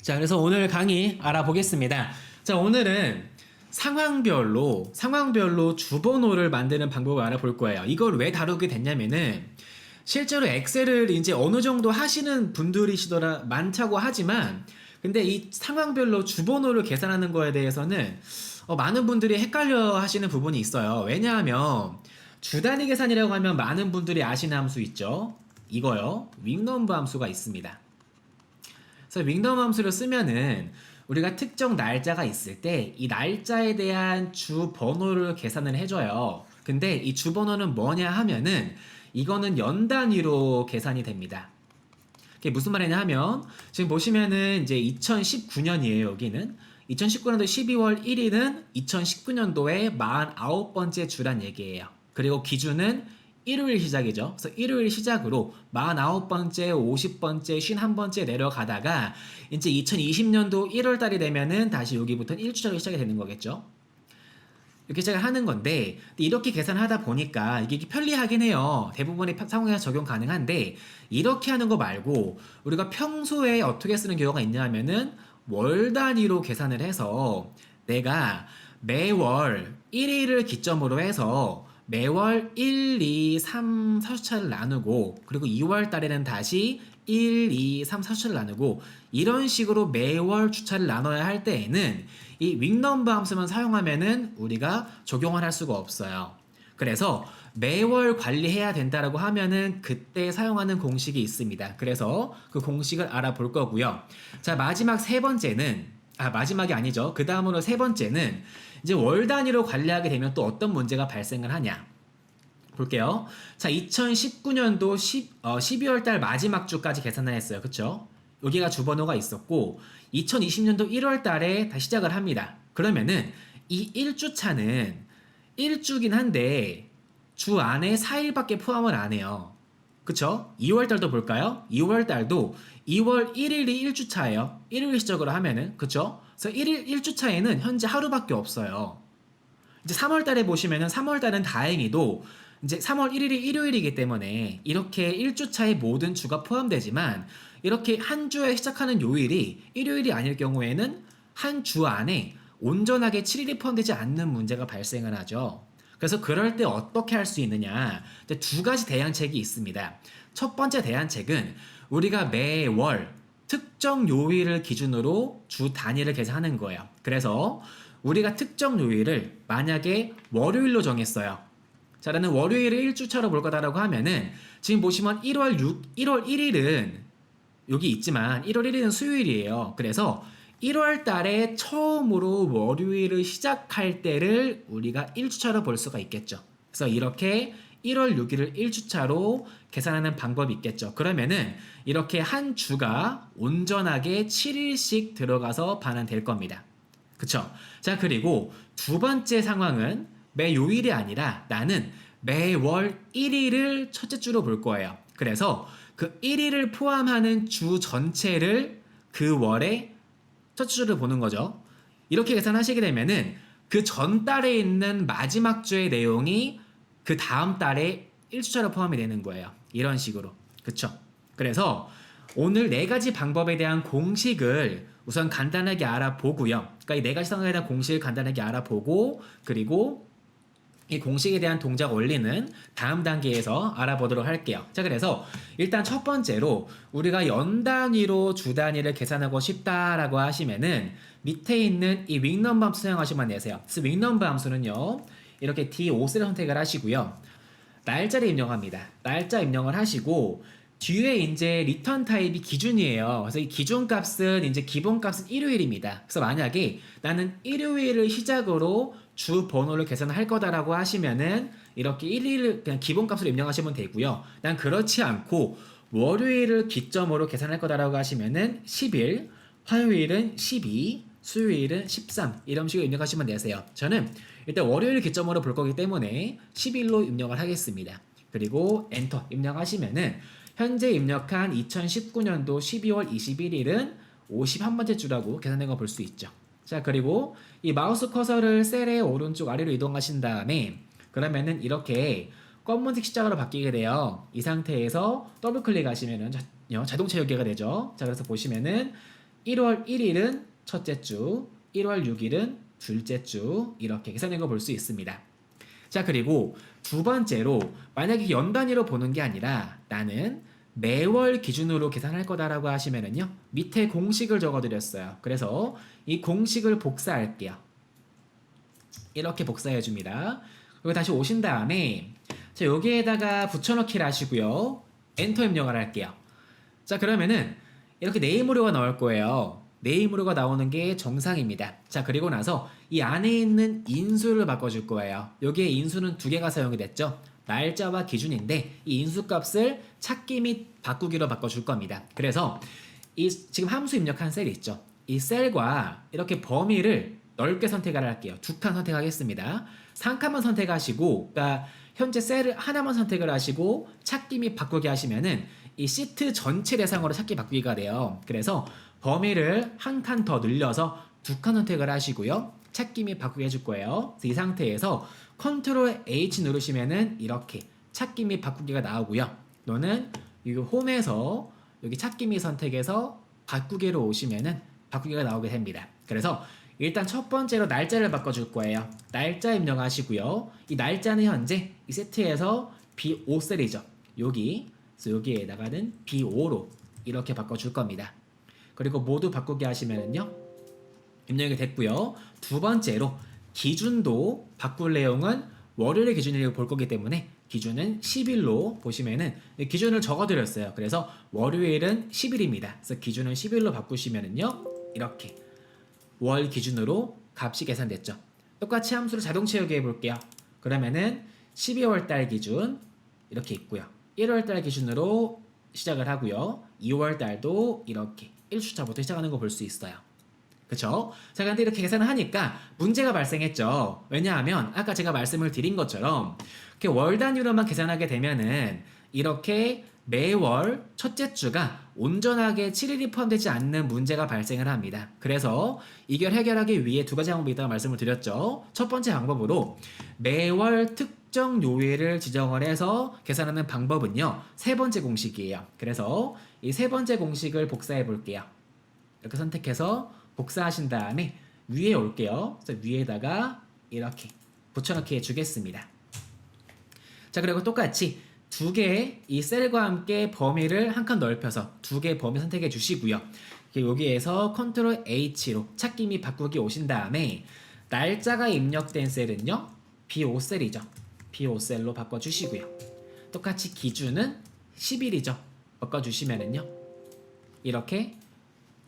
자, 그래서 오늘 강의 알아보겠습니다. 자, 오늘은 상황별로 주번호를 만드는 방법을 알아볼 거예요. 이걸 왜 다루게 됐냐면은 실제로 엑셀을 이제 어느 정도 하시는 분들이시더라 많다고 하지만 근데 이 상황별로 주번호를 계산하는 거에 대해서는 많은 분들이 헷갈려 하시는 부분이 있어요. 왜냐하면 주 단위 계산이라고 하면 많은 분들이 아시는 함수 있죠. 이거요. 윙넘버 함수가 있습니다. 그래서 윙넘버 함수를 쓰면은 우리가 특정 날짜가 있을 때 이 날짜에 대한 주 번호를 계산을 해줘요. 근데 이 주 번호는 뭐냐 하면은 이거는 연 단위로 계산이 됩니다. 그게 무슨 말이냐 하면 지금 보시면은 이제 2019년이에요. 여기는 2019년도 12월 1일은 2019년도의 49번째 주란 얘기예요. 그리고 기준은 일요일 시작이죠. 그래서 일요일 시작으로 49번째, 50번째, 51번째 내려가다가 이제 2020년도 1월 달이 되면은 다시 여기부터 1주차로 시작이 되는 거겠죠. 이렇게 시작을 하는 건데 이렇게 계산하다 보니까 이게 편리하긴 해요. 대부분의 상황에서 적용 가능한데 이렇게 하는 거 말고 우리가 평소에 어떻게 쓰는 경우가 있냐면은 월 단위로 계산을 해서 내가 매월 1일을 기점으로 해서 매월 1, 2, 3, 4주차를 나누고 그리고 2월 달에는 다시 1, 2, 3, 4주차를 나누고 이런 식으로 매월 주차를 나눠야 할 때에는 이 윙넘버 함수만 사용하면은 우리가 적용을 할 수가 없어요. 그래서 매월 관리해야 된다라고 하면은 그때 사용하는 공식이 있습니다. 그래서 그 공식을 알아볼 거고요. 자, 마지막 세 번째는 마지막이 아니죠. 그 다음으로 세 번째는 이제 월 단위로 관리하게 되면 또 어떤 문제가 발생을 하냐. 볼게요. 자, 2019년도 12월 달 마지막 주까지 계산을 했어요. 그쵸? 여기가 주번호가 있었고 2020년도 1월 달에 다시 시작을 합니다. 그러면은 이 1주차는 1주긴 한데 주 안에 4일밖에 포함을 안 해요. 그쵸? 2월 달도 볼까요? 2월 달도 2월 1일이 1주차예요. 일요일 시작으로 하면은. 그쵸? 그래서 1주차에는 현재 하루밖에 없어요. 이제 3월 달에 보시면은 3월 달은 다행히도 이제 3월 1일이 일요일이기 때문에 이렇게 1주차에 모든 주가 포함되지만 이렇게 한 주에 시작하는 요일이 일요일이 아닐 경우에는 한 주 안에 온전하게 7일이 포함되지 않는 문제가 발생을 하죠. 그래서 그럴 때 어떻게 할 수 있느냐? 두 가지 대안책이 있습니다. 첫 번째 대안책은 우리가 매월 특정 요일을 기준으로 주 단위를 계산하는 거예요. 그래서 우리가 특정 요일을 만약에 월요일로 정했어요. 자, 라는 월요일을 1주차로 볼 거다라고 하면은 지금 보시면 1월 1일은 여기 있지만 1월 1일은 수요일이에요. 그래서 1월 달에 처음으로 월요일을 시작할 때를 우리가 1주차로 볼 수가 있겠죠. 그래서 이렇게 1월 6일을 1주차로 계산하는 방법이 있겠죠. 그러면은 이렇게 한 주가 온전하게 7일씩 들어가서 반환될 겁니다. 그쵸? 자, 그리고 두 번째 상황은 매 요일이 아니라 나는 매월 1일을 첫째 주로 볼 거예요. 그래서 그 1일을 포함하는 주 전체를 그 월의 첫째 주를 보는 거죠. 이렇게 계산하시게 되면은 그 전 달에 있는 마지막 주의 내용이 그 다음 달에 1주차로 포함이 되는 거예요. 이런 식으로. 그쵸? 그래서 오늘 네 가지 방법에 대한 공식을 우선 간단하게 알아보고요. 그러니까 이 네 가지 상황에 대한 공식을 간단하게 알아보고 그리고 이 공식에 대한 동작 원리는 다음 단계에서 알아보도록 할게요. 자, 그래서 일단 첫 번째로 우리가 연 단위로 주 단위를 계산하고 싶다라고 하시면은 밑에 있는 이 윙넘버 함수 사용하시면 되세요. 그래서 윙넘버 함수는요. 이렇게 D5를 선택을 하시고요. 날짜를 입력합니다. 날짜 입력을 하시고 뒤에 이제 리턴 타입이 기준이에요. 그래서 이 기준 값은 이제 기본 값은 일요일입니다. 그래서 만약에 나는 일요일을 시작으로 주 번호를 계산할 거다라고 하시면은 이렇게 1일을 그냥 기본 값으로 입력하시면 되고요. 난 그렇지 않고 월요일을 기점으로 계산할 거다라고 하시면은 10일, 화요일은 12, 수요일은 13 이런 식으로 입력하시면 되세요. 저는 일단 월요일 기점으로 볼 거기 때문에 10일로 입력을 하겠습니다. 그리고 엔터 입력하시면은 현재 입력한 2019년도 12월 21일은 51번째 주라고 계산된 거 볼 수 있죠. 자, 그리고 이 마우스 커서를 셀의 오른쪽 아래로 이동하신 다음에 그러면은 이렇게 검은색 십자가로 바뀌게 돼요. 이 상태에서 더블 클릭하시면은 자동차 연계가 되죠. 자, 그래서 보시면은 1월 1일은 첫째 주, 1월 6일은 둘째 주 이렇게 계산된 거 볼 수 있습니다. 자, 그리고 두 번째로 만약에 연 단위로 보는 게 아니라 나는 매월 기준으로 계산할 거다라고 하시면은요. 밑에 공식을 적어드렸어요. 그래서 이 공식을 복사할게요. 이렇게 복사해 줍니다. 그리고 다시 오신 다음에 자, 여기에다가 붙여넣기를 하시고요. 엔터 입력을 할게요. 자, 그러면은 이렇게 네임으로가 나올 거예요. 네임으로가 나오는 게 정상입니다. 자, 그리고 나서 이 안에 있는 인수를 바꿔줄 거예요. 여기에 인수는 두 개가 사용이 됐죠. 날짜와 기준인데 이 인수 값을 찾기 및 바꾸기로 바꿔줄 겁니다. 그래서 이 지금 함수 입력한 셀이 있죠. 이 셀과 이렇게 범위를 넓게 선택을 할게요. 두 칸 선택하겠습니다. 3칸만 선택하시고, 그러니까 현재 셀을 하나만 선택을 하시고 찾기 및 바꾸기 하시면은 이 시트 전체 대상으로 찾기 바꾸기가 돼요. 그래서 범위를 한 칸 더 늘려서 두 칸 선택을 하시고요. 찾기 및 바꾸기 해줄 거예요. 그래서 이 상태에서 컨트롤 H 누르시면은 이렇게 찾기 및 바꾸기가 나오고요. 너는 이 홈에서 여기 찾기 및 선택해서 바꾸기로 오시면은 바꾸기가 나오게 됩니다. 그래서 일단 첫 번째로 날짜를 바꿔줄 거예요. 날짜 입력하시고요. 이 날짜는 현재 이 세트에서 B5셀이죠. 그래서 여기에다가는 B5로 이렇게 바꿔줄 겁니다. 그리고 모두 바꾸기 하시면은요. 입력이 됐고요. 두 번째로 기준도 바꿀 내용은 월요일의 기준이라고 볼 거기 때문에 기준은 10일로 보시면은 기준을 적어드렸어요. 그래서 월요일은 10일입니다. 그래서 기준은 10일로 바꾸시면은요. 이렇게 월 기준으로 값이 계산됐죠. 똑같이 함수를 자동 채우기 해볼게요. 그러면은 12월 달 기준 이렇게 있고요. 1월 달 기준으로 시작을 하고요. 2월 달도 이렇게 1주차부터 시작하는 거 볼 수 있어요. 그쵸? 자, 근데 이렇게 계산을 하니까 문제가 발생했죠. 왜냐하면 아까 제가 말씀을 드린 것처럼 이렇게 월 단위로만 계산하게 되면은 이렇게 매월 첫째 주가 온전하게 7일이 포함되지 않는 문제가 발생을 합니다. 그래서 이걸 해결하기 위해 두 가지 방법이 있다고 말씀을 드렸죠. 첫 번째 방법으로 매월 특정 요일을 지정을 해서 계산하는 방법은요. 세 번째 공식이에요. 그래서 이 세 번째 공식을 복사해 볼게요. 이렇게 선택해서 복사하신 다음에 위에 올게요. 그래서 위에다가 이렇게 붙여넣기 해주겠습니다. 자, 그리고 똑같이 두 개의 이 셀과 함께 범위를 한 칸 넓혀서 두 개의 범위 선택해 주시고요. 여기에서 컨트롤 H로 찾기 및 바꾸기 오신 다음에 날짜가 입력된 셀은요. B5셀이죠. B5셀로 바꿔주시고요. 똑같이 기준은 10일이죠. 바꿔주시면은요. 이렇게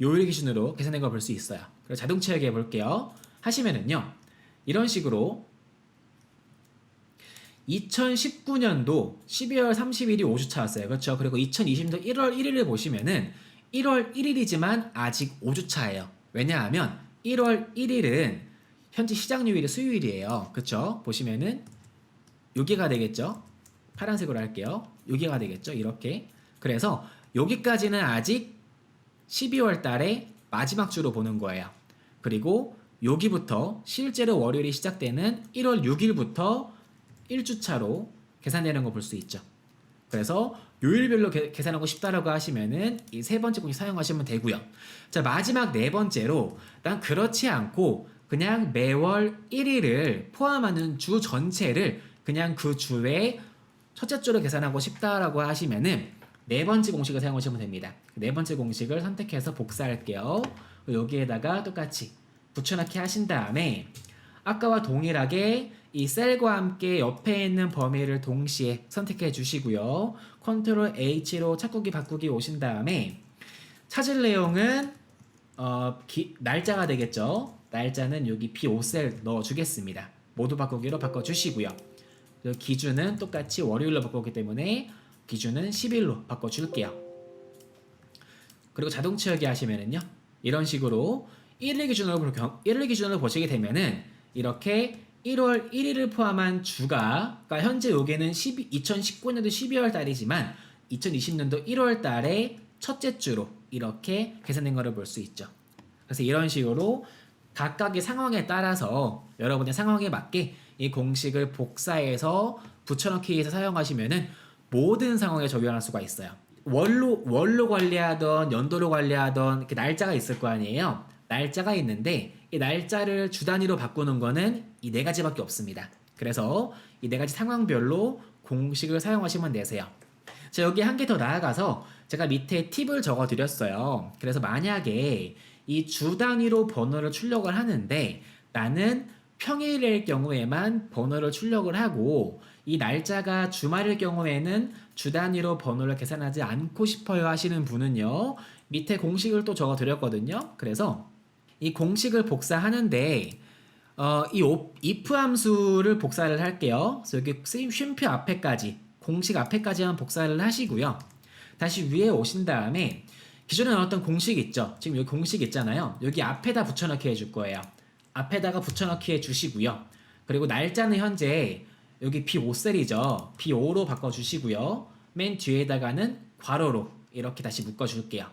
요일 기준으로 계산된 걸 볼 수 있어요. 그리고 자동 채우기 해볼게요. 하시면은요. 이런 식으로 2019년도 12월 30일이 5주차였어요. 그렇죠? 그리고 2020년도 1월 1일을 보시면은 1월 1일이지만 아직 5주차예요. 왜냐하면 1월 1일은 현재 시작 요일이 수요일이에요. 그렇죠? 보시면은 여기가 되겠죠? 파란색으로 할게요. 여기가 되겠죠? 이렇게. 그래서 여기까지는 아직 12월 달의 마지막 주로 보는 거예요. 그리고 여기부터 실제로 월요일이 시작되는 1월 6일부터 1주차로 계산되는 거 볼 수 있죠. 그래서 요일별로 계산하고 싶다라고 하시면은 이 세 번째 공식 사용하시면 되고요. 자, 마지막 네 번째로 난 그렇지 않고 그냥 매월 1일을 포함하는 주 전체를 그냥 그 주의 첫째 주로 계산하고 싶다라고 하시면은 네 번째 공식을 사용하시면 됩니다. 네 번째 공식을 선택해서 복사할게요. 여기에다가 똑같이 붙여넣기 하신 다음에 아까와 동일하게 이 셀과 함께 옆에 있는 범위를 동시에 선택해 주시고요. 컨트롤 H로 찾기 바꾸기 오신 다음에 찾을 내용은 날짜가 되겠죠. 날짜는 여기 B5셀 넣어주겠습니다. 모두 바꾸기로 바꿔주시고요. 기준은 똑같이 월요일로 바꿨기 때문에 기준은 10일로 바꿔줄게요. 그리고 자동 채우기 하시면은요. 이런 식으로 1일 기준으로 보시게 되면은 이렇게 1월 1일을 포함한 주가, 그러니까 현재 여기는 2019년도 12월 달이지만 2020년도 1월 달의 첫째 주로 이렇게 계산된 거를 볼 수 있죠. 그래서 이런 식으로 각각의 상황에 따라서 여러분의 상황에 맞게 이 공식을 복사해서 붙여넣기에서 사용하시면은 모든 상황에 적용할 수가 있어요. 월로 관리하던 연도로 관리하던 이렇게 날짜가 있을 거 아니에요. 날짜가 있는데 이 날짜를 주 단위로 바꾸는 거는 이 네 가지밖에 없습니다. 그래서 이 네 가지 상황별로 공식을 사용하시면 되세요. 자, 여기 한 개 더 나아가서 제가 밑에 팁을 적어 드렸어요. 그래서 만약에 이 주 단위로 번호를 출력을 하는데 나는 평일일 경우에만 번호를 출력을 하고 이 날짜가 주말일 경우에는 주 단위로 번호를 계산하지 않고 싶어요 하시는 분은요. 밑에 공식을 또 적어 드렸거든요. 그래서 이 공식을 복사하는데 이 if 함수를 복사를 할게요. 그래서 여기 쉼표 앞에까지 공식 앞에까지만 복사를 하시고요. 다시 위에 오신 다음에 기존에 나왔던 공식 있죠. 지금 여기 공식 있잖아요. 여기 앞에다 붙여넣기 해줄 거예요. 앞에다가 붙여넣기 해주시고요. 그리고 날짜는 현재 여기 B5셀이죠. B5로 바꿔주시고요. 맨 뒤에다가는 괄호로 이렇게 다시 묶어줄게요.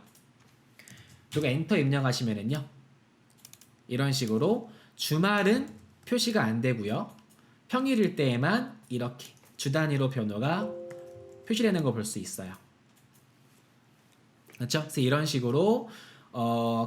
그리고 엔터 입력하시면은요. 이런 식으로 주말은 표시가 안 되고요. 평일일 때에만 이렇게 주 단위로 변호가 표시되는 거 볼 수 있어요. 그렇죠? 그래서 이런 식으로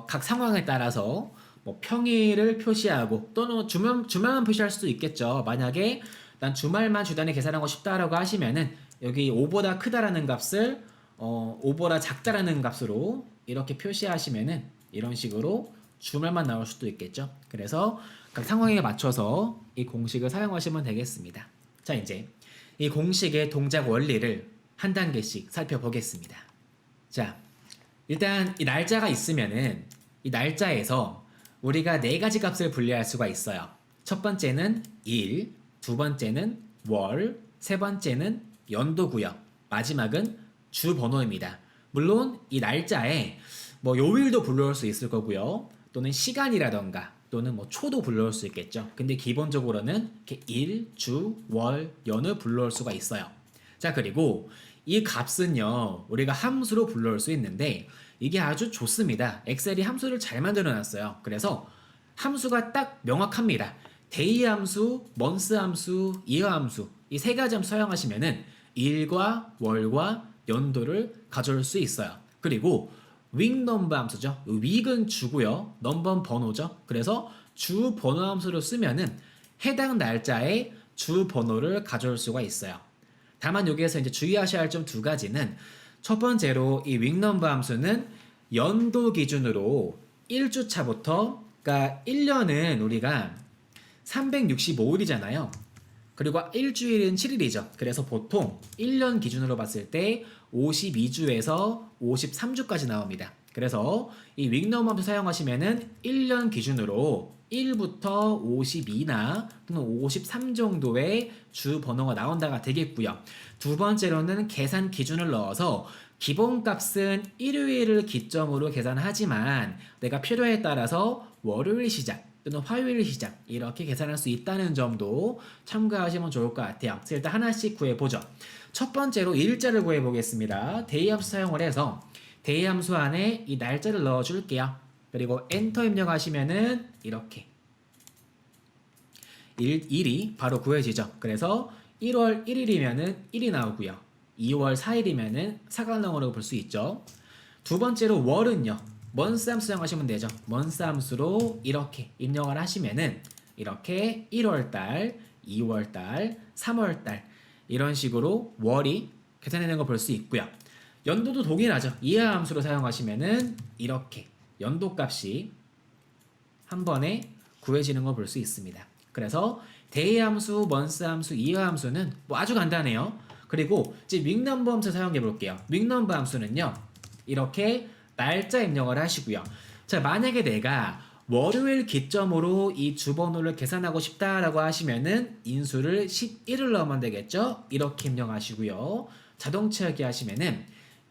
각 상황에 따라서 뭐 평일을 표시하고 또는 주말만 표시할 수도 있겠죠. 만약에 난 주말만 주 단위 계산하고 싶다라고 하시면은 여기 5보다 크다라는 값을 5보다 작다라는 값으로 이렇게 표시하시면은 이런 식으로 주말만 나올 수도 있겠죠. 그래서 각 상황에 맞춰서 이 공식을 사용하시면 되겠습니다. 자, 이제 이 공식의 동작 원리를 한 단계씩 살펴보겠습니다. 자, 일단 이 날짜가 있으면은 이 날짜에서 우리가 네 가지 값을 분리할 수가 있어요. 첫 번째는 일, 두 번째는 월, 세 번째는 연도고요. 마지막은 주 번호입니다. 물론 이 날짜에 뭐 요일도 불러올 수 있을 거고요. 또는 시간이라던가 또는 뭐 초도 불러올 수 있겠죠. 근데 기본적으로는 이렇게 일, 주, 월, 연을 불러올 수가 있어요. 자, 그리고 이 값은요 우리가 함수로 불러올 수 있는데 이게 아주 좋습니다. 엑셀이 함수를 잘 만들어 놨어요. 그래서 함수가 딱 명확합니다. 데이 함수, 먼스 함수, 이어 함수 이 세 가지 함수 사용하시면은 일과 월과 연도를 가져올 수 있어요. 그리고 윅 넘버 함수죠. 윅은 주고요. 넘버는 번호죠. 그래서 주 번호 함수를 쓰면은 해당 날짜의 주 번호를 가져올 수가 있어요. 다만 여기에서 이제 주의하셔야 할 점 두 가지는 첫 번째로 이 윅 넘버 함수는 연도 기준으로 1주차부터 그러니까 1년은 우리가 365일이잖아요. 그리고 일주일은 7일이죠. 그래서 보통 1년 기준으로 봤을 때 52주에서 53주까지 나옵니다. 그래서 이 윅 넘버 함수 사용하시면은 1년 기준으로 1부터 52나 또는 53 정도의 주 번호가 나온다가 되겠고요. 두 번째로는 계산 기준을 넣어서 기본값은 일요일을 기점으로 계산하지만 내가 필요에 따라서 월요일 시작 또는 화요일 시작 이렇게 계산할 수 있다는 점도 참고하시면 좋을 것 같아요. 그래서 일단 하나씩 구해보죠. 첫 번째로 일자를 구해보겠습니다. 데이 함수 사용을 해서 데이 함수 안에 이 날짜를 넣어줄게요. 그리고 엔터 입력하시면은 이렇게 일이 바로 구해지죠. 그래서 1월 1일이면은 1이 나오고요. 2월 4일이면은 4가 나오는 걸 볼 수 있죠. 두 번째로 월은요. 먼스 함수 사용하시면 되죠. 먼스 함수로 이렇게 입력을 하시면은 이렇게 1월달, 2월달, 3월달 이런 식으로 월이 계산되는 걸 볼 수 있고요. 연도도 동일하죠. 이하 함수로 사용하시면은 이렇게 연도 값이 한 번에 구해지는 걸 볼 수 있습니다. 그래서 데이 함수, 먼스 함수, 이하 함수는 뭐 아주 간단해요. 그리고 이제 윅 넘버 함수 사용해 볼게요. 윅 넘버 함수는요. 이렇게 날짜 입력을 하시고요. 자, 만약에 내가 월요일 기점으로 이 주번호를 계산하고 싶다라고 하시면은 인수를 11을 넣으면 되겠죠. 이렇게 입력하시고요. 자동 채우기 하시면은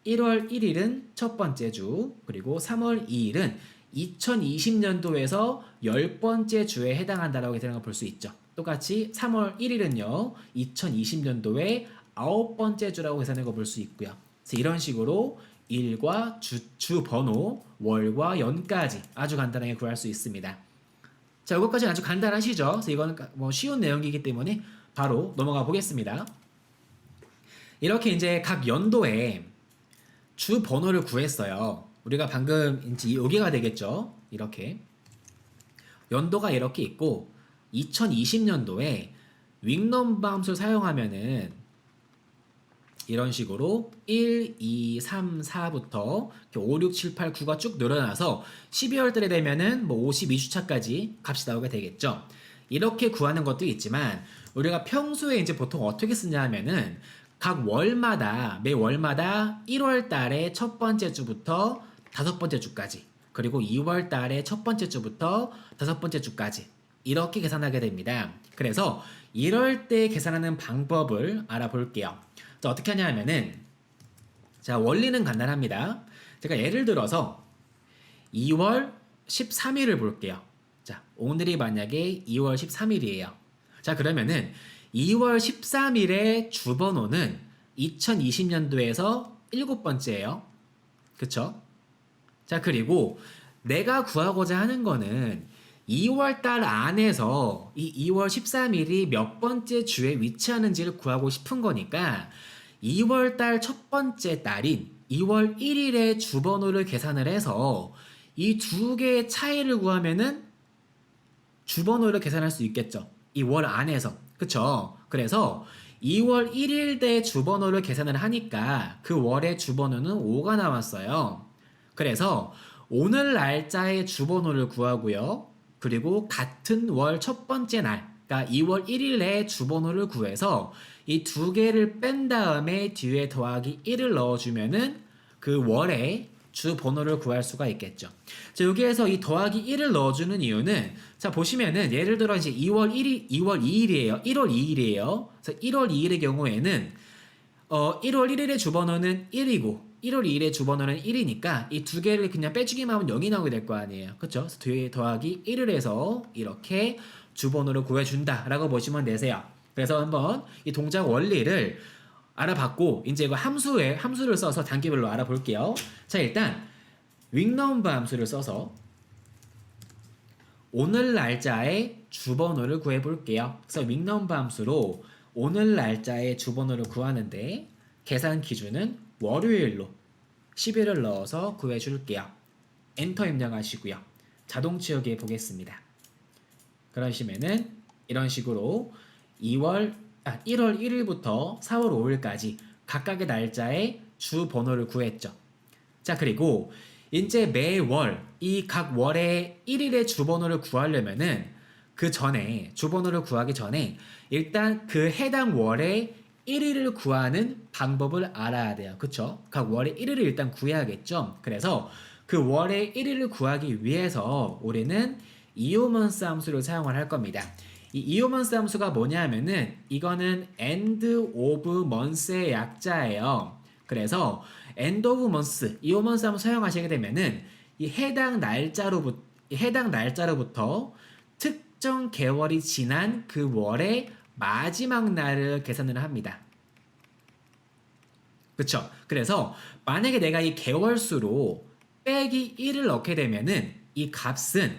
1월 1일은 첫 번째 주, 그리고 3월 2일은 2020년도에서 10번째 주에 해당한다라고 되는 걸 볼 수 있죠. 똑같이 3월 1일은요. 2020년도에 9번째 주라고 계산한 거 볼 수 있고요. 그래서 이런 식으로 일과 주 번호, 월과 연까지 아주 간단하게 구할 수 있습니다. 자, 이것까지는 아주 간단하시죠? 그래서 이거는 뭐 쉬운 내용이기 때문에 바로 넘어가 보겠습니다. 이렇게 이제 각 연도에 주 번호를 구했어요. 우리가 방금 이제 여기가 되겠죠. 이렇게 연도가 이렇게 있고 2020년도에 윙넘버 함수를 사용하면은 이런 식으로 1, 2, 3, 4부터 5, 6, 7, 8, 9가 쭉 늘어나서 12월 달에 되면은 뭐 52주차까지 값이 나오게 되겠죠. 이렇게 구하는 것도 있지만 우리가 평소에 이제 보통 어떻게 쓰냐 하면은 각 월마다 매 월마다 1월 달의 첫 번째 주부터 다섯 번째 주까지 그리고 2월 달의 첫 번째 주부터 다섯 번째 주까지 이렇게 계산하게 됩니다. 그래서 이럴 때 계산하는 방법을 알아볼게요. 자, 어떻게 하냐 하면은 자, 원리는 간단합니다. 제가 예를 들어서 2월 13일을 볼게요. 자, 오늘이 만약에 2월 13일이에요. 자, 그러면은 2월 13일의 주번호는 2020년도에서 7번째예요. 그쵸? 자, 그리고 내가 구하고자 하는 거는 2월 달 안에서 이 2월 13일이 몇 번째 주에 위치하는지를 구하고 싶은 거니까 2월 달 첫 번째 달인 2월 1일의 주번호를 계산을 해서 이 두 개의 차이를 구하면은 주번호를 계산할 수 있겠죠. 이 월 안에서. 그쵸? 그래서 2월 1일 대 주번호를 계산을 하니까 그 월의 주번호는 5가 나왔어요. 그래서 오늘 날짜의 주번호를 구하고요. 그리고 같은 월 첫 번째 날, 그러니까 2월 1일에 주번호를 구해서 이 두 개를 뺀 다음에 뒤에 더하기 1을 넣어주면은 그 월의 주번호를 구할 수가 있겠죠. 자, 여기에서 이 더하기 1을 넣어주는 이유는 자, 보시면은 예를 들어 이제 2월 2일이에요. 1월 2일이에요. 그래서 1월 2일의 경우에는 1월 1일의 주번호는 1이고 1월 2일의 주번호는 1이니까 이 두 개를 그냥 빼주기만 하면 0이 나오게 될 거 아니에요. 그쵸? 그래서 뒤에 더하기 1을 해서 이렇게 주번호를 구해준다 라고 보시면 되세요. 그래서 한번 이 동작 원리를 알아봤고 이제 이거 함수를 써서 단계별로 알아볼게요. 자, 일단 윙넘버 함수를 써서 오늘 날짜의 주번호를 구해볼게요. 그래서 윙넘버 함수로 오늘 날짜의 주번호를 구하는데 계산 기준은 월요일로 10일을 넣어서 구해줄게요. 엔터 입력하시고요. 자동 치우기 보겠습니다. 그러시면은 이런 식으로 1월 1일부터 4월 5일까지 각각의 날짜의 주번호를 구했죠. 자, 그리고 이제 매월 이 각 월의 1일의 주번호를 구하려면은 그 전에 주번호를 구하기 전에 일단 그 해당 월의 1일을 구하는 방법을 알아야 돼요. 그쵸? 각 월의 1일을 일단 구해야겠죠? 그래서 그 월의 1일을 구하기 위해서 우리는 이오먼스 함수를 사용을 할 겁니다. 이 이오먼스 함수가 뭐냐면은 이거는 end of months의 약자예요. 그래서 end of months, 이오먼스 함수 사용하시게 되면은 이 해당 날짜로부터 특정 개월이 지난 그 월의 마지막 날을 계산을 합니다. 그쵸? 그래서 만약에 내가 이 개월수로 빼기 1을 넣게 되면은 이 값은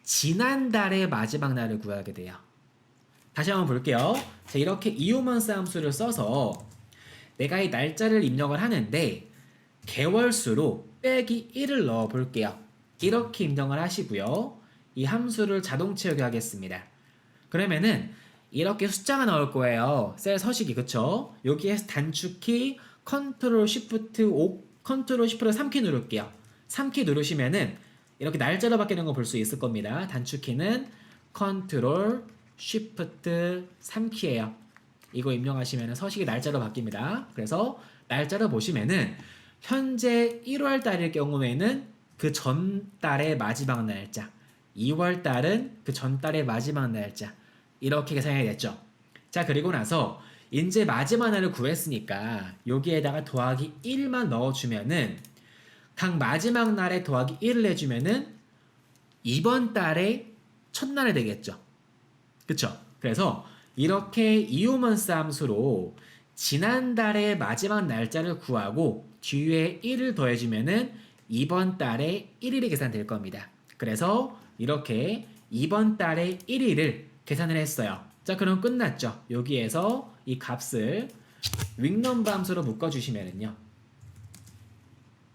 지난달의 마지막 날을 구하게 돼요. 다시 한번 볼게요. 자, 이렇게 이오먼스 함수를 써서 내가 이 날짜를 입력을 하는데 개월수로 빼기 1을 넣어 볼게요. 이렇게 입력을 하시고요. 이 함수를 자동 채우게 하겠습니다. 그러면은 이렇게 숫자가 나올 거예요. 셀 서식이. 그쵸? 여기에서 단축키 컨트롤 쉬프트 5, 컨트롤 쉬프트 3키 누를게요. 3키 누르시면은 이렇게 날짜로 바뀌는 거 볼 수 있을 겁니다. 단축키는 컨트롤 쉬프트 3키예요. 이거 입력하시면 서식이 날짜로 바뀝니다. 그래서 날짜로 보시면은 현재 1월 달일 경우에는 그 전달의 마지막 날짜, 2월 달은 그 전달의 마지막 날짜 이렇게 계산이 됐죠. 자, 그리고 나서 이제 마지막 날을 구했으니까 여기에다가 더하기 1만 넣어주면은 각 마지막 날에 더하기 1을 해주면은 이번 달의 첫날이 되겠죠. 그쵸? 그래서 이렇게 이오먼스 함수로 지난달의 마지막 날짜를 구하고 뒤에 1을 더해주면은 이번 달의 1일이 계산될 겁니다. 그래서 이렇게 이번 달의 1일을 계산을 했어요. 자, 그럼 끝났죠. 여기에서 이 값을 윙넘버 함수로 묶어주시면은요.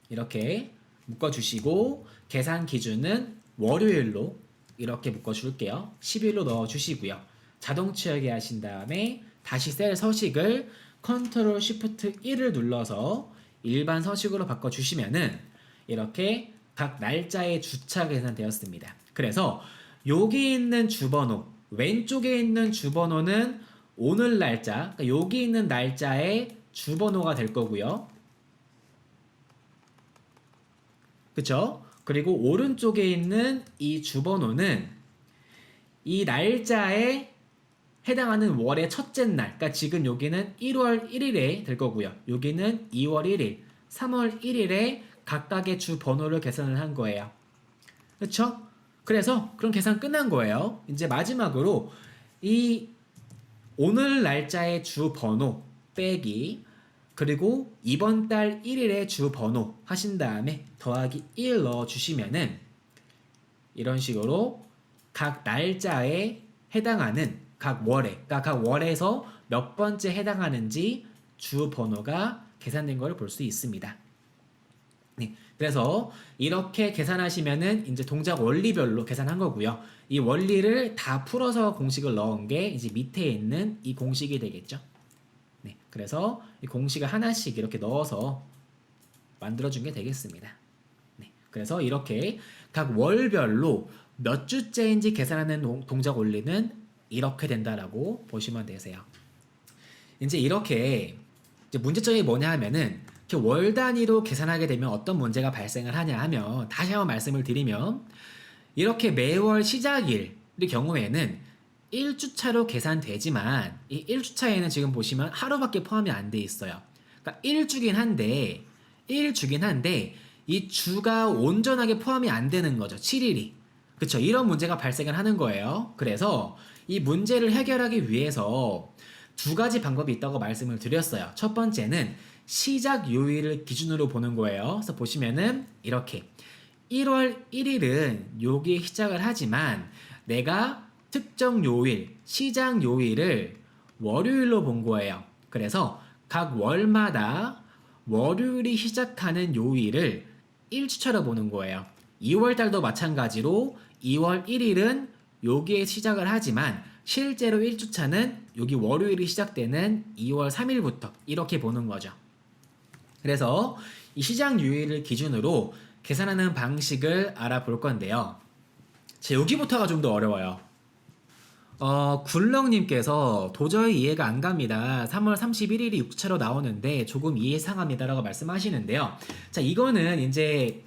이렇게 묶어주시고 계산 기준은 월요일로 이렇게 묶어줄게요. 10일로 넣어주시고요. 자동 취하게 하신 다음에 다시 셀 서식을 컨트롤 쉬프트 1을 눌러서 일반 서식으로 바꿔주시면은 이렇게 각 날짜의 주차 계산되었습니다. 그래서 여기 있는 주번호, 왼쪽에 있는 주번호는 오늘 날짜, 그러니까 여기 있는 날짜의 주번호가 될 거고요. 그쵸? 그리고 오른쪽에 있는 이 주번호는 이 날짜에 해당하는 월의 첫째 날, 그러니까 지금 여기는 1월 1일에 될 거고요. 여기는 2월 1일, 3월 1일에 각각의 주 번호를 계산을 한 거예요. 그렇죠? 그래서 그럼 계산 끝난 거예요. 이제 마지막으로 이 오늘 날짜의 주 번호 빼기 그리고 이번 달 1일의 주 번호 하신 다음에 더하기 1 넣어 주시면은 이런 식으로 각 날짜에 해당하는 각 월에, 그러니까 각 월에서 몇 번째 해당하는지 주 번호가 계산된 걸 볼 수 있습니다. 네, 그래서 이렇게 계산하시면은 이제 동작 원리별로 계산한 거고요. 이 원리를 다 풀어서 공식을 넣은 게 이제 밑에 있는 이 공식이 되겠죠. 네, 그래서 이 공식을 하나씩 이렇게 넣어서 만들어준 게 되겠습니다. 네, 그래서 이렇게 각 월별로 몇 주째인지 계산하는 동작 원리는 이렇게 된다라고 보시면 되세요. 이제 이렇게 이제 문제점이 뭐냐 하면은 이렇게 월 단위로 계산하게 되면 어떤 문제가 발생을 하냐 하면 다시 한번 말씀을 드리면 이렇게 매월 시작일의 경우에는 1주차로 계산되지만 이 1주차에는 지금 보시면 하루밖에 포함이 안 돼 있어요. 그러니까 1주긴 한데 이 주가 온전하게 포함이 안 되는 거죠. 7일이. 그쵸? 이런 문제가 발생을 하는 거예요. 그래서 이 문제를 해결하기 위해서 두 가지 방법이 있다고 말씀을 드렸어요. 첫 번째는 시작 요일을 기준으로 보는 거예요. 그래서 보시면은 이렇게 1월 1일은 여기에 시작을 하지만 내가 특정 요일, 시작 요일을 월요일로 본 거예요. 그래서 각 월마다 월요일이 시작하는 요일을 1주차로 보는 거예요. 2월 달도 마찬가지로 2월 1일은 여기에 시작을 하지만 실제로 1주차는 여기 월요일이 시작되는 2월 3일부터 이렇게 보는 거죠. 그래서 이 시작 요일을 기준으로 계산하는 방식을 알아볼 건데요. 자, 여기부터가 좀 더 어려워요. 굴렁님께서 도저히 이해가 안 갑니다. 3월 31일이 6차로 나오는데 조금 이해상합니다라고 말씀하시는데요. 자, 이거는 이제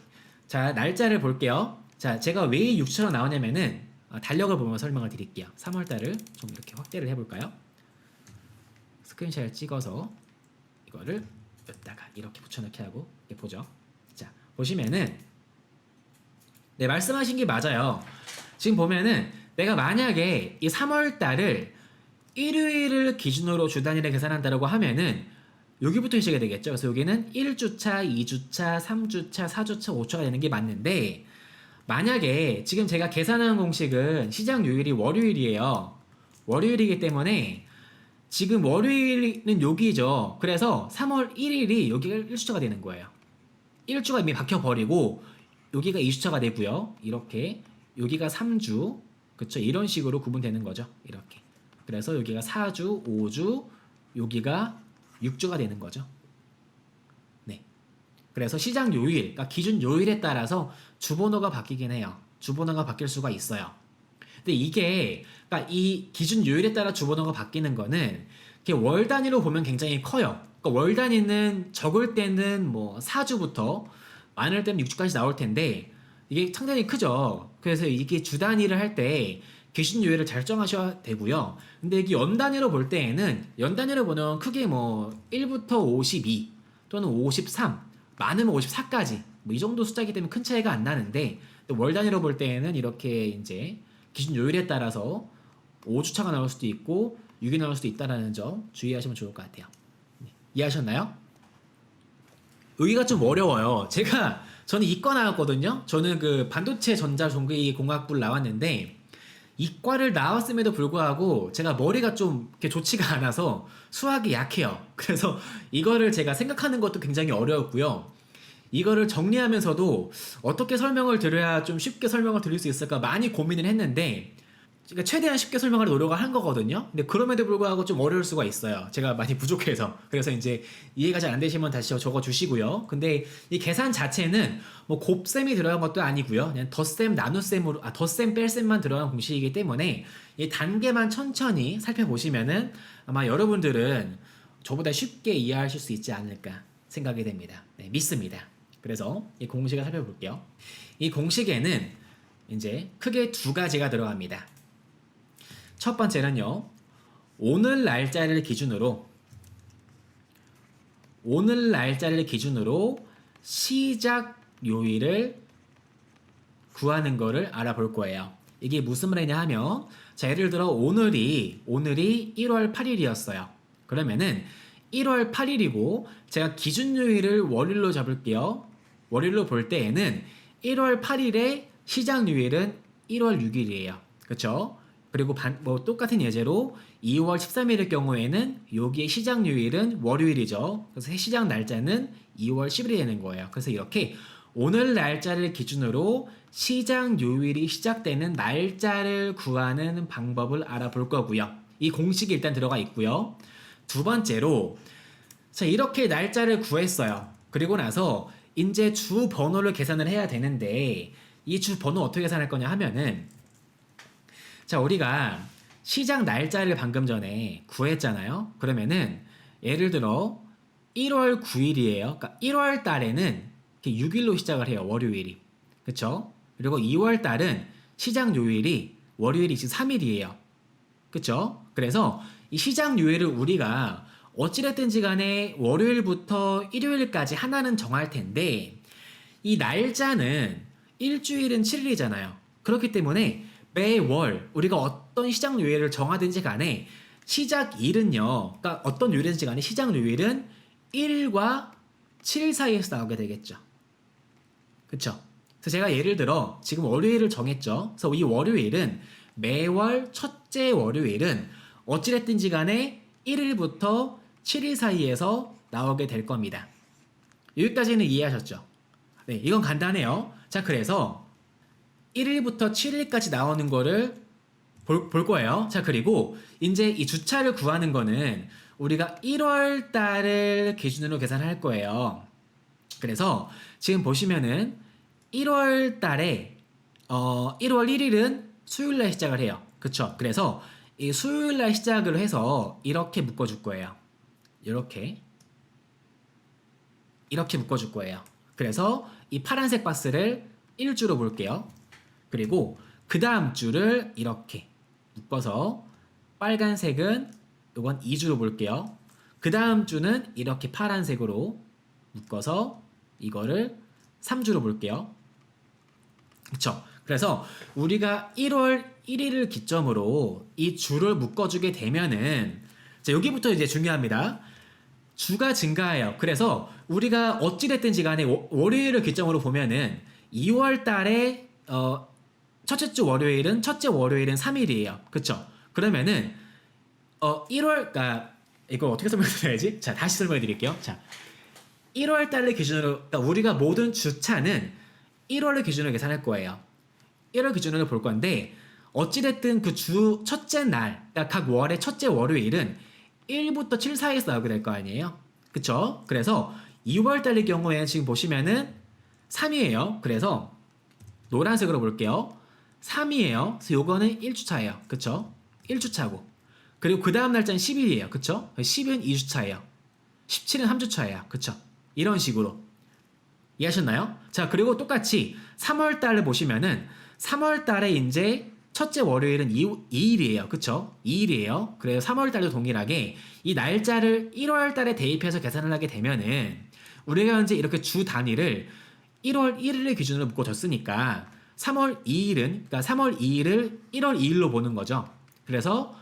자 날짜를 볼게요. 자, 제가 왜 6차로 나오냐면은 달력을 보면 설명을 드릴게요. 3월달을 좀 이렇게 확대를 해볼까요? 스크린샷을 찍어서 이거를 여기다가 이렇게 붙여넣기 하고 이렇게 보죠. 자, 보시면은 네, 말씀하신 게 맞아요. 지금 보면은 내가 만약에 이 3월달을 일요일을 기준으로 주 단위를 계산한다고 하면은 여기부터 시작이 되겠죠. 그래서 여기는 1주차, 2주차, 3주차, 4주차, 5주차가 되는 게 맞는데 만약에 지금 제가 계산한 공식은 시작 요일이 월요일이에요. 월요일이기 때문에 지금 월요일은 여기죠. 그래서 3월 1일이 여기가 1주차가 되는 거예요. 1주가 이미 박혀버리고 여기가 2주차가 되고요. 이렇게 여기가 3주 그쵸? 이런 식으로 구분되는 거죠. 이렇게. 그래서 여기가 4주, 5주, 여기가 6주가 되는 거죠. 네. 그래서 시작 요일, 그러니까 기준 요일에 따라서 주번호가 바뀌긴 해요. 주번호가 바뀔 수가 있어요. 근데 이게 그러니까 이 기준 요일에 따라 주번호가 바뀌는 거는 이렇게 월 단위로 보면 굉장히 커요. 그러니까 월 단위는 적을 때는 뭐 4주부터 많을 때는 6주까지 나올 텐데 이게 상당히 크죠. 그래서 이게 주 단위를 할 때 기준 요일을 잘 정하셔야 되고요. 근데 이게 연 단위로 볼 때에는 연 단위로 보면 크게 뭐 1부터 52 또는 53 많으면 54까지 뭐 이 정도 숫자이기 때문에 큰 차이가 안 나는데 월 단위로 볼 때에는 이렇게 이제 기준 요일에 따라서 5주차가 나올 수도 있고 6이 나올 수도 있다는 점 주의하시면 좋을 것 같아요. 이해하셨나요? 여기가 좀 어려워요. 저는 이과 나왔거든요. 저는 그 반도체 전자 전기 공학부를 나왔는데 이과를 나왔음에도 불구하고 제가 머리가 좀 이렇게 좋지가 않아서 수학이 약해요. 그래서 이거를 제가 생각하는 것도 굉장히 어려웠고요. 이거를 정리하면서도 어떻게 설명을 드려야 좀 쉽게 설명을 드릴 수 있을까 많이 고민을 했는데 그러니까 최대한 쉽게 설명할 노력을 한 거거든요. 근데 그럼에도 불구하고 좀 어려울 수가 있어요. 제가 많이 부족해서. 그래서 이제 이해가 잘 안 되시면 다시 적어 주시고요. 근데 이 계산 자체는 뭐 곱셈이 들어간 것도 아니고요. 그냥 덧셈, 나눗셈으로 덧셈, 뺄셈만 들어간 공식이기 때문에 이 단계만 천천히 살펴보시면은 아마 여러분들은 저보다 쉽게 이해하실 수 있지 않을까 생각이 됩니다. 네, 믿습니다. 그래서 이 공식을 살펴볼게요. 이 공식에는 이제 크게 두 가지가 들어갑니다. 첫 번째는요. 오늘 날짜를 기준으로 시작 요일을 구하는 거를 알아볼 거예요. 이게 무슨 말이냐 하면 자, 예를 들어 오늘이 1월 8일이었어요. 그러면은 1월 8일이고 제가 기준 요일을 월요일로 잡을게요. 월요일로 볼 때에는 1월 8일의 시작 요일은 1월 6일이에요. 그렇죠? 그리고 뭐 똑같은 예제로 2월 13일의 경우에는 여기에 시작 요일은 월요일이죠. 그래서 시작 날짜는 2월 10일이 되는 거예요. 그래서 이렇게 오늘 날짜를 기준으로 시작 요일이 시작되는 날짜를 구하는 방법을 알아볼 거고요. 이 공식이 일단 들어가 있고요. 두 번째로 자, 이렇게 날짜를 구했어요. 그리고 나서 이제 주 번호를 계산을 해야 되는데 이 주 번호 어떻게 계산할 거냐 하면은 자, 우리가 시작 날짜를 방금 전에 구했잖아요. 그러면은 예를 들어 1월 9일이에요. 그러니까 1월 달에는 6일로 시작을 해요. 월요일이. 그쵸? 그리고 2월 달은 시작 요일이 월요일이 지금 3일이에요. 그쵸? 그래서 이 시작 요일을 우리가 어찌됐든지 간에 월요일부터 일요일까지 하나는 정할 텐데 이 날짜는 일주일은 7일이잖아요. 그렇기 때문에 매월 우리가 어떤 시작 요일을 정하든지 간에 시작일은요. 그러니까 어떤 요일인지 간에 시작 요일은 1과 7일 사이에서 나오게 되겠죠. 그쵸? 그래서 제가 예를 들어 지금 월요일을 정했죠. 그래서 이 월요일은 매월 첫째 월요일은 어찌됐든지 간에 1일부터 7일 사이에서 나오게 될 겁니다. 여기까지는 이해하셨죠? 네, 이건 간단해요. 자, 그래서 1일부터 7일까지 나오는 거를 볼 거예요. 자, 그리고 이제 이 주차를 구하는 거는 우리가 1월 달을 기준으로 계산할 거예요. 그래서 지금 보시면은 1월 달에 1월 1일은 수요일 날 시작을 해요. 그쵸? 그래서 이 수요일 날 시작을 해서 이렇게 묶어줄 거예요. 이렇게 묶어줄 거예요. 그래서 이 파란색 박스를 1주로 볼게요. 그리고 그 다음 주를 이렇게 묶어서 빨간색은 이건 2주로 볼게요. 그 다음 주는 이렇게 파란색으로 묶어서 이거를 3주로 볼게요. 그쵸? 그래서 우리가 1월 1일을 기점으로 이 주를 묶어주게 되면은 자, 여기부터 이제 중요합니다. 주가 증가해요. 그래서 우리가 어찌됐든지 간에 월요일을 기점으로 보면은 2월 달에 첫째 월요일은 3일이에요. 그쵸? 그러면은 1월 그러니까 이걸 어떻게 설명드려야지? 자, 다시 설명해 드릴게요. 자, 1월 달을 기준으로 그러니까 우리가 모든 주차는 1월을 기준으로 계산할 거예요. 1월 기준으로 볼 건데 어찌됐든 그 주 첫째 날, 그러니까 각 월의 첫째 월요일은 1부터 7 사이에서 나오게 될 거 아니에요? 그쵸? 그래서 2월 달의 경우에는 지금 보시면은 3이에요. 그래서 노란색으로 볼게요. 3이에요. 그래서 요거는 1주차예요. 그쵸? 1주차고. 그리고 그 다음 날짜는 10일이에요. 그쵸? 10일은 2주차예요. 17은 3주차예요. 그쵸? 이런 식으로. 이해하셨나요? 자, 그리고 똑같이 3월 달을 보시면은 3월 달에 이제 첫째 월요일은 2일이에요. 그쵸? 2일이에요. 그래서 3월 달도 동일하게 이 날짜를 1월 달에 대입해서 계산을 하게 되면은 우리가 현재 이렇게 주 단위를 1월 1일을 기준으로 묶어줬으니까 3월 2일은 그러니까 3월 2일을 1월 2일로 보는 거죠. 그래서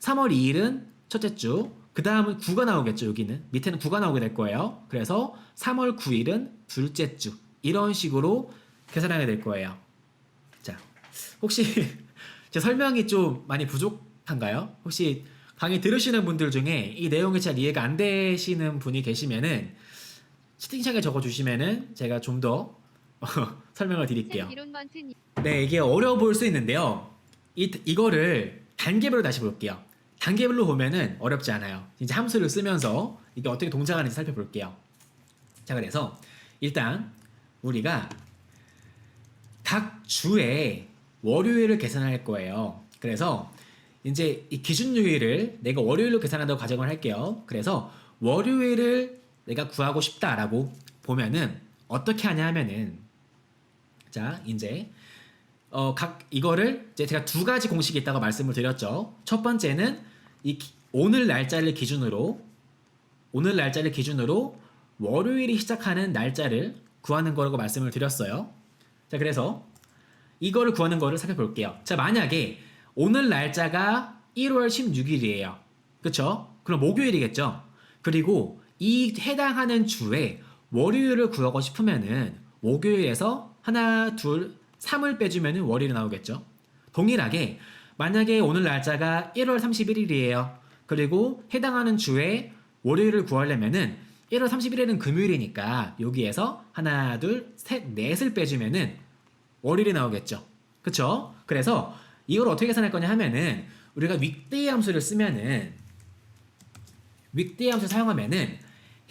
3월 2일은 첫째 주, 그 다음은 9가 나오겠죠. 여기는 밑에는 9가 나오게 될 거예요. 그래서 3월 9일은 둘째 주, 이런 식으로 계산하게 될 거예요. 자, 혹시 제 설명이 좀 많이 부족한가요? 혹시 강의 들으시는 분들 중에 이 내용이 잘 이해가 안 되시는 분이 계시면은 채팅창에 적어주시면은 제가 좀 더 설명을 드릴게요. 이론번트님. 네, 이게 어려워 보일 수 있는데요. 이거를 단계별로 다시 볼게요. 단계별로 보면은 어렵지 않아요. 이제 함수를 쓰면서 이게 어떻게 동작하는지 살펴볼게요. 자, 그래서 일단 우리가 각 주에 월요일을 계산할 거예요. 그래서 이제 이 기준 요일을 내가 월요일로 계산한다고 가정을 할게요. 그래서 월요일을 내가 구하고 싶다라고 보면은 어떻게 하냐 하면은 자, 이제 이거를 이제 제가 두 가지 공식이 있다고 말씀을 드렸죠. 첫 번째는 오늘 날짜를 기준으로 월요일이 시작하는 날짜를 구하는 거라고 말씀을 드렸어요. 자, 그래서 이거를 구하는 거를 살펴볼게요. 자, 만약에 오늘 날짜가 1월 16일이에요. 그쵸? 그럼 목요일이겠죠? 그리고 이 해당하는 주에 월요일을 구하고 싶으면은 목요일에서 하나, 둘, 3을 빼주면은 월요일이 나오겠죠? 동일하게 만약에 오늘 날짜가 1월 31일이에요. 그리고 해당하는 주에 월요일을 구하려면은 1월 31일은 금요일이니까 여기에서 하나, 둘, 셋, 넷을 빼주면은 월요일이 나오겠죠. 그쵸? 그래서 이걸 어떻게 계산할 거냐 하면은 우리가 윅데이 함수를 쓰면은 윅데이 함수 사용하면은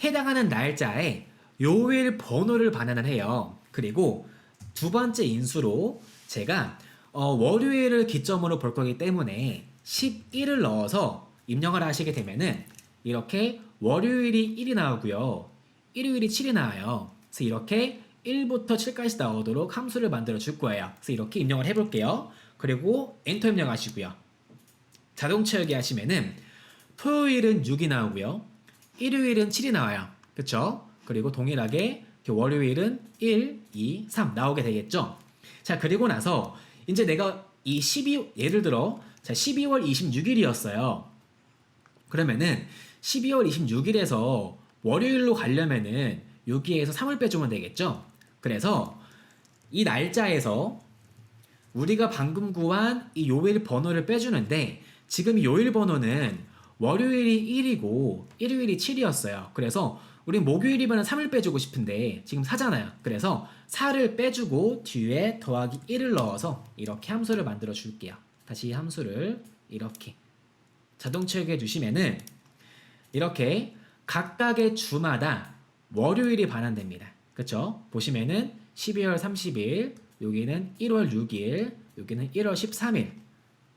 해당하는 날짜에 요일 번호를 반환을 해요. 그리고 두 번째 인수로 제가 월요일을 기점으로 볼 거기 때문에 11을 넣어서 입력을 하시게 되면은 이렇게 월요일이 1이 나오고요. 일요일이 7이 나와요. 그래서 이렇게 1부터 7까지 나오도록 함수를 만들어 줄 거예요. 그래서 이렇게 입력을 해볼게요. 그리고 엔터 입력하시고요. 자동 채우기 하시면은 토요일은 6이 나오고요. 일요일은 7이 나와요. 그쵸? 그리고 동일하게 월요일은 1, 2, 3 나오게 되겠죠? 자, 그리고 나서 이제 내가 예를 들어 자, 12월 26일이었어요. 그러면은 12월 26일에서 월요일로 가려면은 여기에서 3을 빼주면 되겠죠? 그래서 이 날짜에서 우리가 방금 구한 이 요일 번호를 빼주는데 지금 이 요일 번호는 월요일이 1이고 일요일이 7이었어요. 그래서 우리 목요일이면 3을 빼주고 싶은데 지금 4잖아요. 그래서 4를 빼주고 뒤에 더하기 1을 넣어서 이렇게 함수를 만들어 줄게요. 다시 함수를 이렇게 자동 채우게 해주시면은 이렇게 각각의 주마다 월요일이 반환됩니다. 그쵸? 보시면은 12월 30일, 여기는 1월 6일, 여기는 1월 13일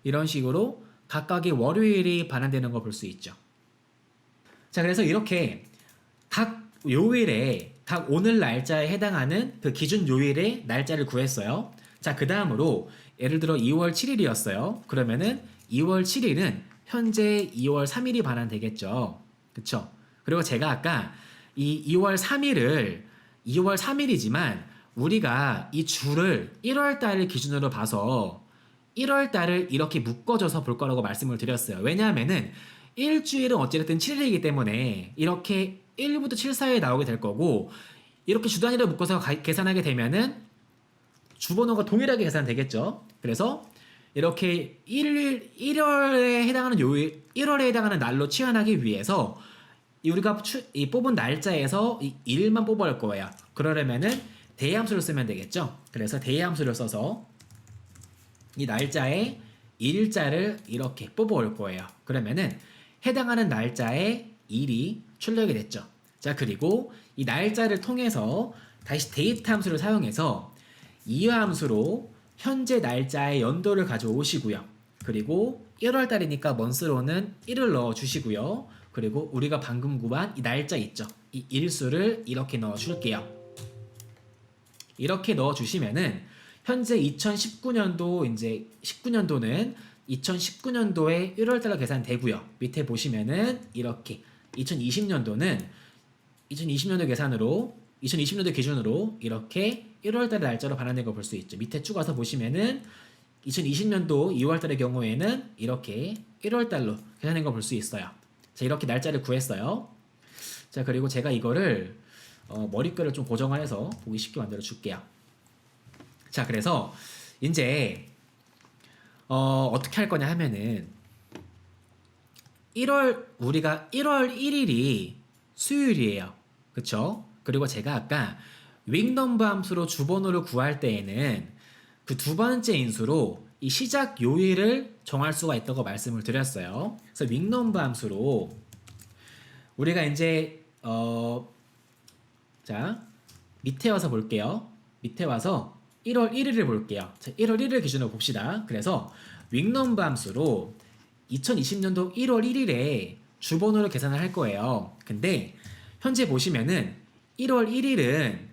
이런 식으로 각각의 월요일이 반환되는 거 볼 수 있죠. 자, 그래서 이렇게 각 요일에 각 오늘 날짜에 해당하는 그 기준 요일의 날짜를 구했어요. 자, 그 다음으로 예를 들어 2월 7일이었어요. 그러면은 2월 7일은 현재 2월 3일이 반환되겠죠. 그쵸? 그리고 제가 아까 이 2월 3일을 2월 3일이지만 우리가 이 주를 1월 달을 기준으로 봐서 1월 달을 이렇게 묶어줘서 볼 거라고 말씀을 드렸어요. 왜냐하면은 일주일은 어찌됐든 7일이기 때문에 이렇게 1부터 7 사이에 나오게 될 거고 이렇게 주 단위로 묶어서 계산하게 되면은 주번호가 동일하게 계산되겠죠. 그래서 이렇게 1월에 해당하는 요일, 1월에 해당하는 날로 치환하기 위해서 우리가 뽑은 날짜에서 이 1만 뽑아올 거예요. 그러려면은 대함수를 쓰면 되겠죠. 그래서 대함수를 써서 이 날짜에 일자를 이렇게 뽑아올 거예요. 그러면은 해당하는 날짜에 일이 출력이 됐죠. 자, 그리고 이 날짜를 통해서 다시 데이트 함수를 사용해서 이화 함수로 현재 날짜의 연도를 가져오시고요. 그리고 1월 달이니까 먼스로는 1을 넣어 주시고요. 그리고 우리가 방금 구한 이 날짜 있죠. 이 일수를 이렇게 넣어 줄게요. 이렇게 넣어 주시면은 현재 2019년도 이제 19년도는 2019년도에 1월 달로 계산되고요. 밑에 보시면은 이렇게 2020년도는 2020년도 계산으로 2020년도 기준으로 이렇게 1월 달의 날짜로 반환된 거 볼 수 있죠. 밑에 쭉 와서 보시면은 2020년도 2월 달의 경우에는 이렇게 1월 달로 계산된 거 볼 수 있어요. 자, 이렇게 날짜를 구했어요. 자, 그리고 제가 이거를 머리글을 좀 고정을 해서 보기 쉽게 만들어 줄게요. 자, 그래서 이제 어떻게 할 거냐 하면은 우리가 1월 1일이 수요일이에요. 그쵸? 그리고 제가 아까 윅넘버 함수로 주번호를 구할 때에는 그 두 번째 인수로 이 시작 요일을 정할 수가 있다고 말씀을 드렸어요. 그래서 윅넘버 함수로 우리가 이제 자 밑에 와서 볼게요. 밑에 와서 1월 1일을 볼게요. 자, 1월 1일 기준으로 봅시다. 그래서 윅넘버 함수로 2020년도 1월 1일에 주번호를 계산을 할 거예요. 근데 현재 보시면은 1월 1일은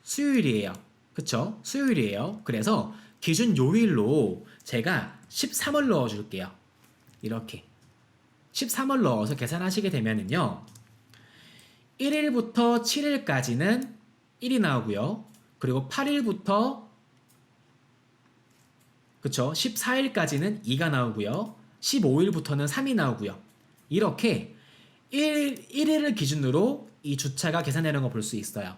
수요일이에요. 그쵸? 수요일이에요. 그래서 기준 요일로 제가 13을 넣어 줄게요. 이렇게 13을 넣어서 계산하시게 되면은요 1일부터 7일까지는 1이 나오고요. 그리고 8일부터 그쵸? 14일까지는 2가 나오고요. 15일부터는 3이 나오고요. 이렇게 1일을 기준으로 이 주차가 계산되는 거 볼 수 있어요.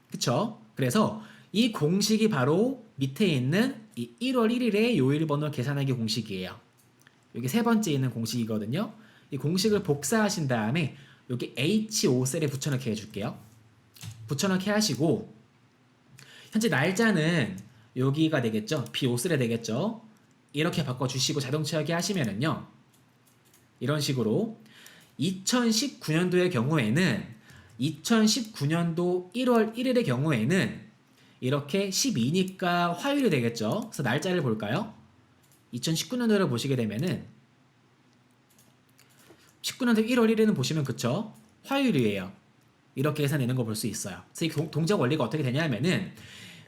그쵸? 그래서 이 공식이 바로 밑에 있는 이 1월 1일의 요일 번호 계산하기 공식이에요. 여기 세 번째 있는 공식이거든요. 이 공식을 복사하신 다음에 여기 H5셀에 붙여넣기 해줄게요. 붙여넣기 하시고 현재 날짜는 여기가 되겠죠. B5셀에 되겠죠. 이렇게 바꿔주시고 자동 채우기 하시면은요. 이런 식으로 2019년도의 경우에는 2019년도 1월 1일의 경우에는 이렇게 12니까 화요일이 되겠죠. 그래서 날짜를 볼까요? 2019년도를 보시게 되면은 19년도 1월 1일은 보시면 그쵸? 화요일이에요. 이렇게 계산되는 거 볼 수 있어요. 그래서 이 동작 원리가 어떻게 되냐면은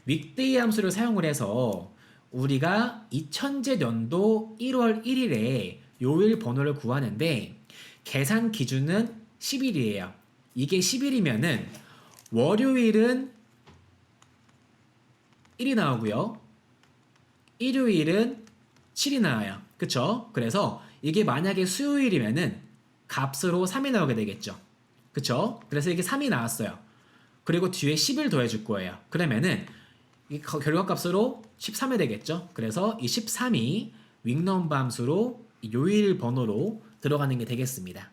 윅데이 함수를 사용을 해서 우리가 2000년도 1월 1일에 요일 번호를 구하는데 계산 기준은 10일이에요. 이게 10일이면은 월요일은 1이 나오고요. 일요일은 7이 나와요. 그쵸? 그래서 이게 만약에 수요일이면은 값으로 3이 나오게 되겠죠. 그쵸? 그래서 이게 3이 나왔어요. 그리고 뒤에 10을 더해줄 거예요. 그러면은 이 결과값으로 13이 되겠죠. 그래서 이 13이 윅넘버 함수로 요일 번호로 들어가는 게 되겠습니다.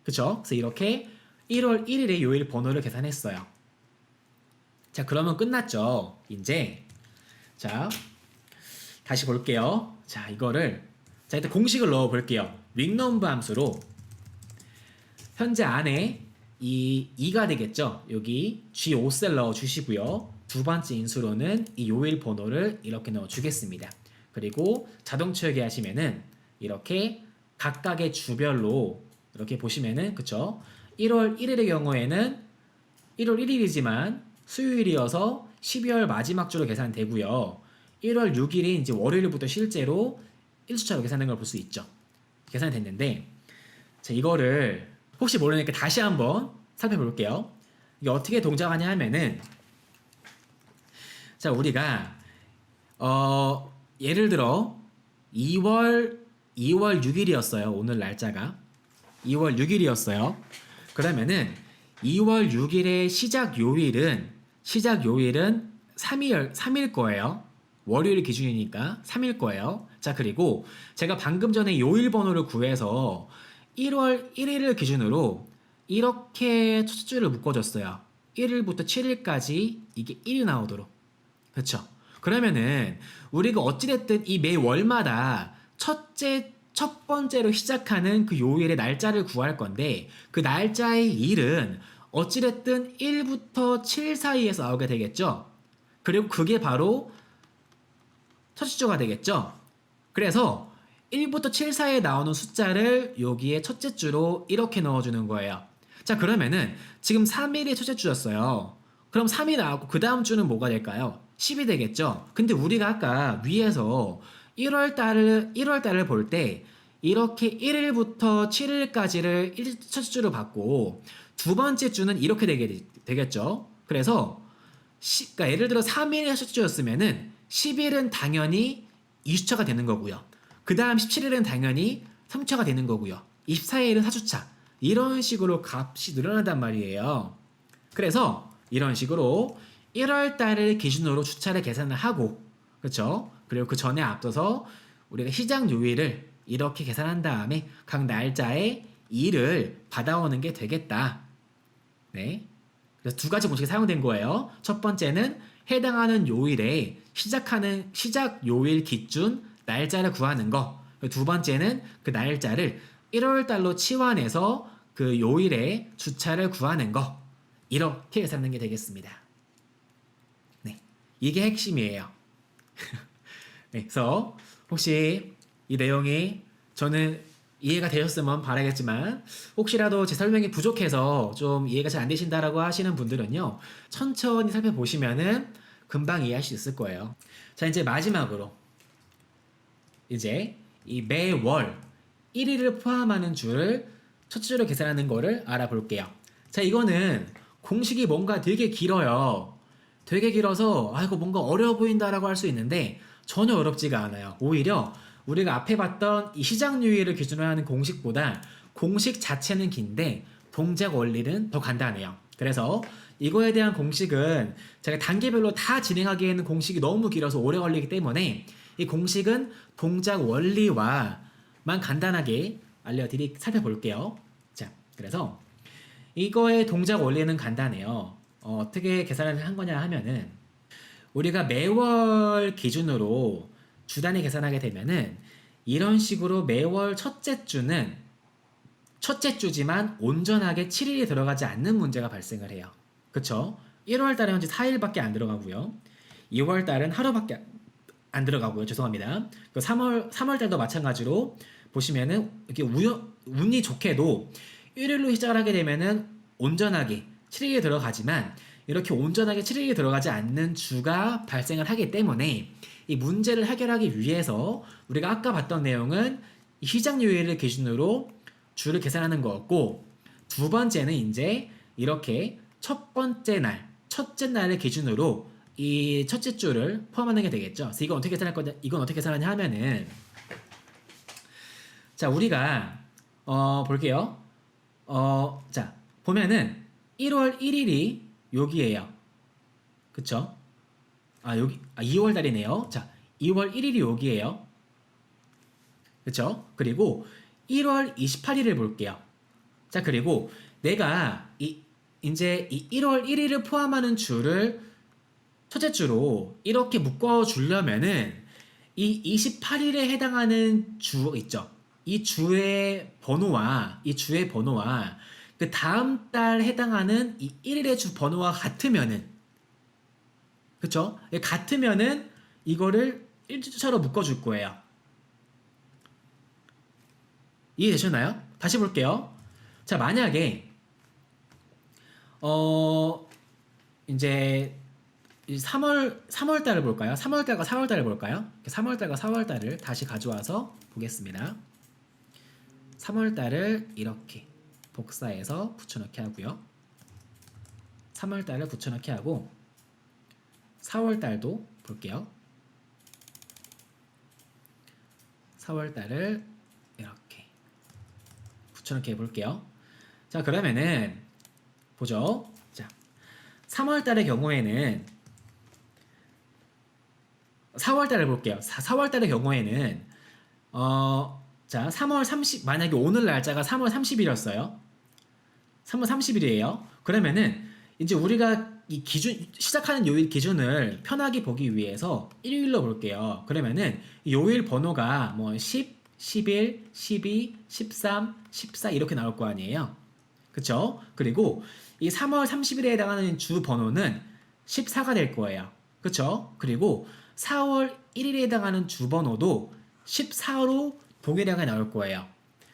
그쵸? 그래서 이렇게 1월 1일의 요일 번호를 계산했어요. 자, 그러면 끝났죠. 이제 자 다시 볼게요. 자, 이거를 자 일단 공식을 넣어 볼게요. 윅넘버 함수로 현재 안에 이 2가 되겠죠. 여기 G5셀 넣어 주시고요. 두 번째 인수로는 이 요일 번호를 이렇게 넣어 주겠습니다. 그리고 자동 채우기 하시면은 이렇게 각각의 주별로 이렇게 보시면은 그쵸? 1월 1일의 경우에는 1월 1일이지만 수요일이어서 12월 마지막 주로 계산되고요. 1월 6일이 이제 월요일부터 실제로 1주차로 계산된 걸 볼 수 있죠. 계산이 됐는데 자, 이거를 혹시 모르니까 다시 한번 살펴볼게요. 이게 어떻게 동작하냐 하면은 자, 우리가 예를 들어 2월 6일이었어요. 오늘 날짜가 2월 6일이었어요. 그러면은 2월 6일의 시작 요일은 3일 거예요. 월요일 기준이니까 3일 거예요. 자, 그리고 제가 방금 전에 요일 번호를 구해서 1월 1일을 기준으로 이렇게 첫 줄을 묶어줬어요. 1일부터 7일까지 이게 1이 나오도록. 그렇죠? 그러면은 우리가 어찌됐든 이 매 월마다 첫 번째로 시작하는 그 요일의 날짜를 구할 건데 그 날짜의 일은 어찌됐든 1부터 7 사이에서 나오게 되겠죠. 그리고 그게 바로 첫째 주가 되겠죠. 그래서 1부터 7 사이에 나오는 숫자를 여기에 첫째 주로 이렇게 넣어주는 거예요. 자, 그러면은 지금 3일이 첫째 주였어요. 그럼 3이 나왔고 그 다음 주는 뭐가 될까요? 10이 되겠죠. 근데 우리가 아까 위에서 1월 달을 볼 때 이렇게 1일부터 7일까지를 첫째 주로 받고 두 번째 주는 이렇게 되겠죠. 그래서 그러니까 예를 들어 3일이 첫째 주였으면은 10일은 당연히 2주차가 되는 거고요. 그 다음 17일은 당연히 3주차가 되는 거고요. 24일은 4주차. 이런 식으로 값이 늘어난단 말이에요. 그래서 이런 식으로 1월 달을 기준으로 주차를 계산을 하고, 그렇죠? 그리고 그 전에 앞서서 우리가 시작 요일을 이렇게 계산한 다음에 각 날짜의 일을 받아오는 게 되겠다. 네. 그래서 두 가지 공식이 사용된 거예요. 첫 번째는 해당하는 요일에 시작 요일 기준 날짜를 구하는 거. 두 번째는 그 날짜를 1월 달로 치환해서 그 요일에 주차를 구하는 거. 이렇게 계산하는 게 되겠습니다. 네. 이게 핵심이에요. 네, 그래서 혹시 이 내용이 저는 이해가 되셨으면 바라겠지만 혹시라도 제 설명이 부족해서 좀 이해가 잘 안 되신다라고 하시는 분들은요. 천천히 살펴보시면은 금방 이해할 수 있을 거예요. 자, 이제 마지막으로 이제 이 매월 1일을 포함하는 주를 첫 주로 계산하는 거를 알아볼게요. 자, 이거는 공식이 뭔가 되게 길어요. 되게 길어서 이거 뭔가 어려워 보인다라고 할 수 있는데 전혀 어렵지가 않아요. 오히려 우리가 앞에 봤던 이 시작요일을 기준으로 하는 공식보다 공식 자체는 긴데 동작 원리는 더 간단해요. 그래서 이거에 대한 공식은 제가 단계별로 다 진행하기에는 공식이 너무 길어서 오래 걸리기 때문에 이 공식은 동작 원리와만 간단하게 살펴볼게요. 자, 그래서 이거의 동작 원리는 간단해요. 어떻게 계산을 한 거냐 하면은 우리가 매월 기준으로 주단위 계산하게 되면은 이런 식으로 매월 첫째 주지만 온전하게 7일이 들어가지 않는 문제가 발생을 해요. 그쵸? 1월 달에 현재 4일밖에 안 들어가고요. 2월 달은 하루밖에 안 들어가고요. 죄송합니다. 3월 달도 마찬가지로 보시면은 이렇게 운이 좋게도 1일로 시작을 하게 되면은 온전하게 7일이 들어가지만 이렇게 온전하게 7일이 들어가지 않는 주가 발생을 하기 때문에 이 문제를 해결하기 위해서 우리가 아까 봤던 내용은 시작요일을 기준으로 주를 계산하는 거였고 두 번째는 이제 이렇게 첫째 날을 기준으로 이 첫째 주를 포함하는 게 되겠죠. 그래서 이건 어떻게 계산하냐 하면은 자, 우리가 볼게요. 자, 보면은 1월 1일이 여기에요. 그쵸? 2월 달이네요. 자, 2월 1일이 여기에요. 그쵸? 그리고 1월 28일을 볼게요. 자, 그리고 내가 이제 이 1월 1일을 포함하는 주를 첫째 주로 이렇게 묶어주려면은 이 28일에 해당하는 주 있죠? 이 주의 번호와 그 다음 달 해당하는 이 1일의 주 번호와 같으면은 그쵸? 같으면은 이거를 1주차로 묶어줄 거예요. 이해되셨나요? 다시 볼게요. 자, 만약에 이제 3월 달을 볼까요? 3월 달과 4월 달을 볼까요? 3월 달과 4월 달을 다시 가져와서 보겠습니다. 3월 달을 이렇게 복사해서 붙여넣기 하고요. 3월 달을 붙여넣기 하고 4월 달도 볼게요. 4월 달을 이렇게 붙여넣기 해볼게요. 자, 그러면은 보죠. 자, 3월 달의 경우에는 4월 달을 볼게요. 4월 달의 경우에는 자, 3월 30 만약에 오늘 날짜가 3월 30일이었어요. 3월 30일이에요. 그러면은 이제 우리가 이 시작하는 요일 기준을 편하게 보기 위해서 일요일로 볼게요. 그러면은 요일 번호가 뭐 10, 11, 12, 13, 14 이렇게 나올 거 아니에요. 그쵸? 그리고 이 3월 30일에 해당하는 주 번호는 14가 될 거예요. 그쵸? 그리고 4월 1일에 해당하는 주 번호도 14로 동일하게 나올 거예요.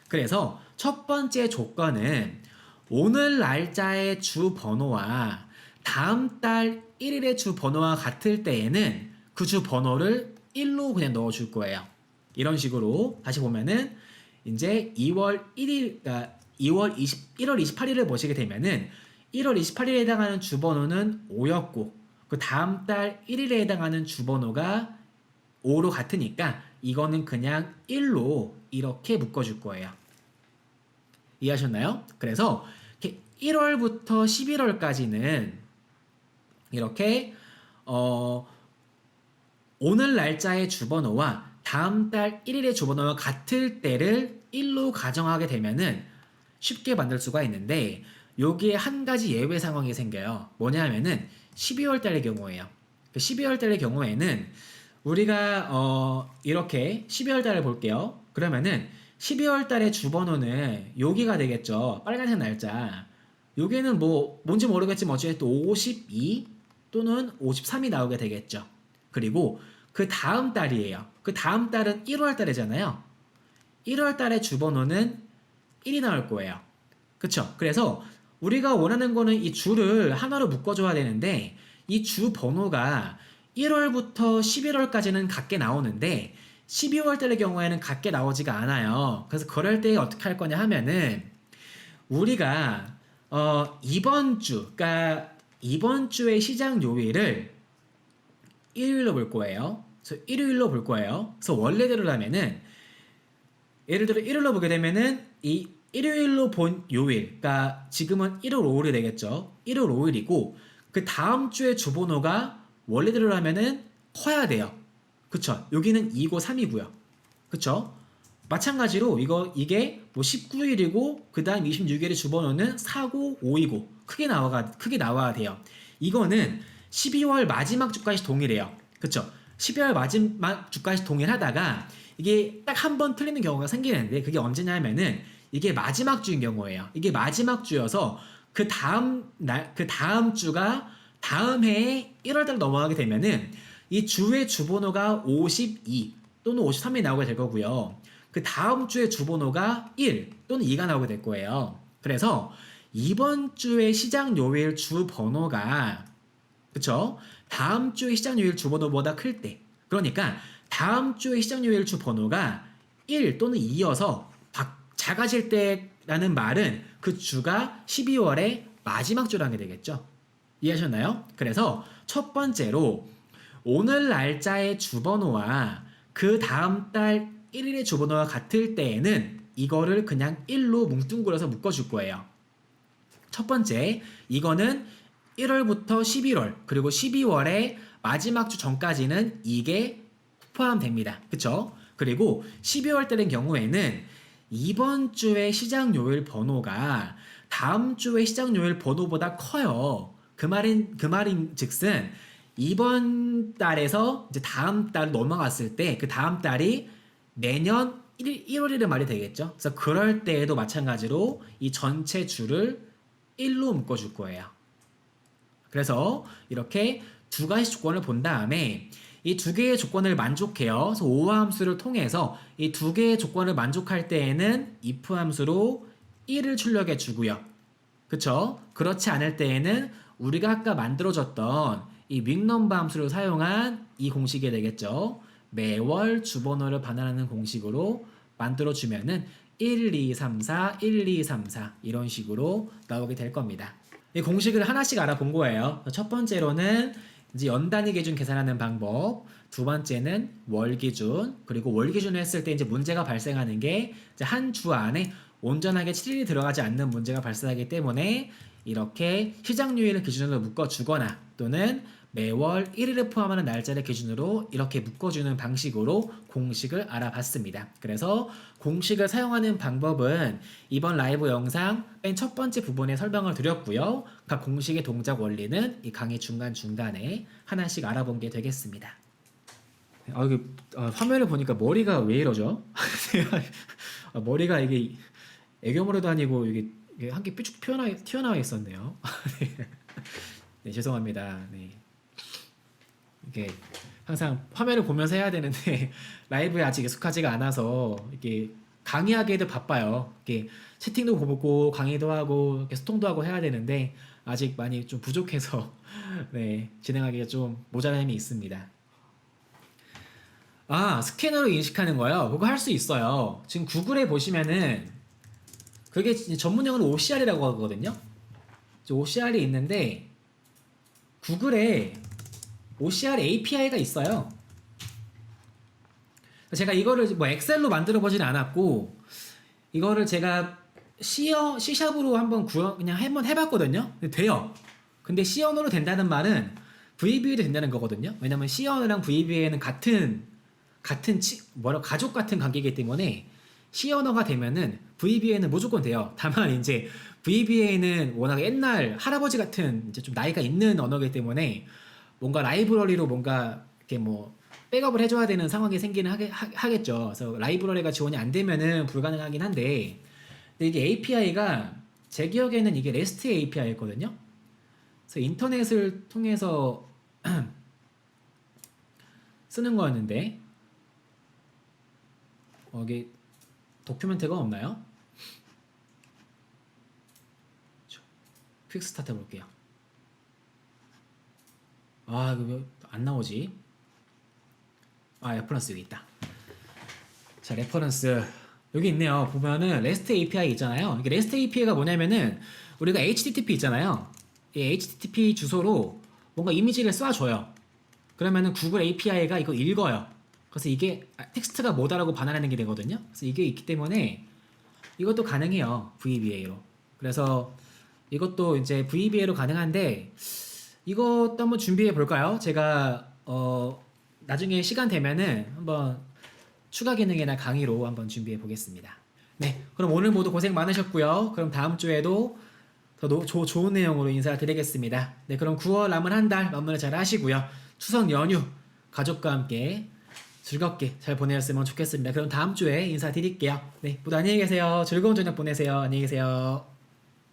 그래서 첫 번째 조건은 오늘 날짜의 주 번호와 다음 달 1일의 주 번호와 같을 때에는 그 주 번호를 1로 그냥 넣어줄 거예요. 이런 식으로 다시 보면은 이제 1월 28일을 보시게 되면은 1월 28일에 해당하는 주 번호는 5였고 그 다음 달 1일에 해당하는 주 번호가 5로 같으니까 이거는 그냥 1로 이렇게 묶어줄 거예요. 이해하셨나요? 그래서 1월부터 11월까지는 이렇게 오늘 날짜의 주번호와 다음 달 1일의 주번호와 같을 때를 1로 가정하게 되면은 쉽게 만들 수가 있는데 여기에 한 가지 예외 상황이 생겨요. 뭐냐면은 12월 달의 경우에요. 12월 달의 경우에는 우리가 이렇게 12월 달을 볼게요. 그러면은 12월 달의 주번호는 여기가 되겠죠. 빨간색 날짜. 여기는 뭐 뭔지 모르겠지만 어쨌든 52 또는 53이 나오게 되겠죠. 그리고 그 다음 달이에요. 그 다음 달은 1월 달이잖아요. 1월 달의 주번호는 1이 나올 거예요. 그쵸? 그래서 우리가 원하는 거는 이 주를 하나로 묶어줘야 되는데 이 주 번호가 1월부터 11월까지는 같게 나오는데 12월 달의 경우에는 같게 나오지가 않아요. 그래서 그럴 때 어떻게 할 거냐 하면은 우리가 이번 주, 그러니까 이번 주의 시장 요일을 일요일로 볼 거예요. 그래서 일요일로 볼 거예요. 그래서 원래대로라면은 예를 들어 일요일로 보게 되면은 이 일요일로 본 요일, 그러니까 지금은 1월 5일이 되겠죠. 1월 5일이고 그 다음 주의 주번호가 원래대로라면은 커야 돼요. 그쵸? 여기는 2고 3이고요. 그쵸? 마찬가지로 이게 뭐 19일이고 그 다음 26일의 주번호는 4고 5이고 크게 나와야 돼요. 이거는 12월 마지막 주까지 동일해요. 그쵸? 12월 마지막 주까지 동일하다가 이게 딱 한 번 틀리는 경우가 생기는데 그게 언제냐면은 이게 마지막 주인 경우예요. 이게 마지막 주여서 그 다음 주가 다음 해에 1월달 넘어가게 되면은 이 주의 주번호가 52 또는 53이 나오게 될 거고요. 그 다음 주의 주번호가 1 또는 2가 나오게 될 거예요. 그래서 이번 주의 시장 요일 주번호가 그쵸? 다음 주의 시장 요일 주번호보다 클 때, 그러니까 다음 주의 시장 요일 주번호가 1 또는 2여서 작아질 때라는 말은 그 주가 12월의 마지막 주라는 게 되겠죠. 이해하셨나요? 그래서 첫 번째로 오늘 날짜의 주번호와 그 다음 달 1일의 주번호가 같을 때에는 이거를 그냥 1로 뭉뚱그려서 묶어줄 거예요. 첫 번째, 이거는 1월부터 11월 그리고 12월의 마지막 주 전까지는 이게 포함됩니다. 그쵸? 그리고 12월 달의 경우에는 이번 주의 시장 요일 번호가 다음 주의 시장 요일 번호보다 커요. 그 말인 즉슨 이번 달에서 이제 다음 달 넘어갔을 때 그 다음 달이 내년 1월이라는 말이 되겠죠. 그래서 그럴 때에도 마찬가지로 이 전체 주를 1로 묶어줄 거예요. 그래서 이렇게 두 가지 조건을 본 다음에 이 두 개의 조건을 만족해요. 그래서 o 함수를 통해서 이 두 개의 조건을 만족할 때에는 if 함수로 1을 출력해 주고요. 그쵸? 그렇지 않을 때에는 우리가 아까 만들어줬던 이 윅넘버 함수를 사용한 이 공식이 되겠죠. 매월 주번호를 반환하는 공식으로 만들어주면은 1, 2, 3, 4, 1, 2, 3, 4 이런 식으로 나오게 될 겁니다. 이 공식을 하나씩 알아본 거예요. 첫 번째로는 이제 연 단위 기준 계산하는 방법, 두 번째는 월 기준, 그리고 월 기준을 했을 때 이제 문제가 발생하는 게 한 주 안에 온전하게 7일이 들어가지 않는 문제가 발생하기 때문에 이렇게 시장 요일을 기준으로 묶어주거나 또는 매월 1일을 포함하는 날짜를 기준으로 이렇게 묶어주는 방식으로 공식을 알아봤습니다. 그래서 공식을 사용하는 방법은 이번 라이브 영상 맨 첫 번째 부분에 설명을 드렸고요. 각 공식의 동작 원리는 이 강의 중간중간에 하나씩 알아본 게 되겠습니다. 화면을 보니까 머리가 왜 이러죠? 머리가 이게 애교머리도 아니고 이게 한 개 삐쭉 튀어나와 있었네요. 네, 죄송합니다. 네. 이게 항상 화면을 보면서 해야 되는데 라이브에 아직 익숙하지가 않아서 이게 강의하기에도 바빠요. 이게 채팅도 보고 강의도 하고 이렇게 소통도 하고 해야 되는데 아직 많이 좀 부족해서 네, 진행하기가 좀 모자람이 있습니다. 스캐너로 인식하는 거요. 그거 할 수 있어요. 지금 구글에 보시면은 그게 전문용어로 OCR이라고 하거든요. OCR이 있는데 구글에 OCR API가 있어요. 제가 이거를 뭐 엑셀로 만들어 보진 않았고 이거를 제가 C샵으로 한번 해봤거든요. 근데 돼요. 근데 C 언어로 된다는 말은 VBA도 된다는 거거든요. 왜냐면 C 언어랑 VBA는 가족 같은 관계이기 때문에 C 언어가 되면은 VBA는 무조건 돼요. 다만 이제 VBA는 워낙 옛날 할아버지 같은 이제 좀 나이가 있는 언어이기 때문에 뭔가 라이브러리로 뭔가 이렇게 뭐 백업을 해줘야 되는 상황이 생기는 하겠죠. 그래서 라이브러리가 지원이 안 되면은 불가능하긴 한데, 근데 이게 API가 제 기억에는 이게 REST API였거든요. 그래서 인터넷을 통해서 쓰는 거였는데 이게 도큐멘트가 없나요? 퀵 스타트 해볼게요. 아 이거 왜 안 나오지? 아 레퍼런스 여기 있다. 자 레퍼런스 여기 있네요. 보면은 REST API 있잖아요. 이게 REST API가 뭐냐면은 우리가 HTTP 있잖아요. 이 HTTP 주소로 뭔가 이미지를 쏴줘요. 그러면은 구글 API가 이거 읽어요. 그래서 이게 텍스트가 뭐다라고 반환하는 게 되거든요. 그래서 이게 있기 때문에 이것도 가능해요. VBA로. 그래서 이것도 이제 VBA로 가능한데 이것도 한번 준비해 볼까요? 제가 나중에 시간 되면은 한번 추가 기능이나 강의로 한번 준비해 보겠습니다. 네, 그럼 오늘 모두 고생 많으셨고요. 그럼 다음 주에도 더 좋은 내용으로 인사드리겠습니다. 네, 그럼 9월 남은 한 달 마무리 잘 하시고요. 추석 연휴 가족과 함께 즐겁게 잘 보내셨으면 좋겠습니다. 그럼 다음 주에 인사드릴게요. 네, 모두 안녕히 계세요. 즐거운 저녁 보내세요. 안녕히 계세요.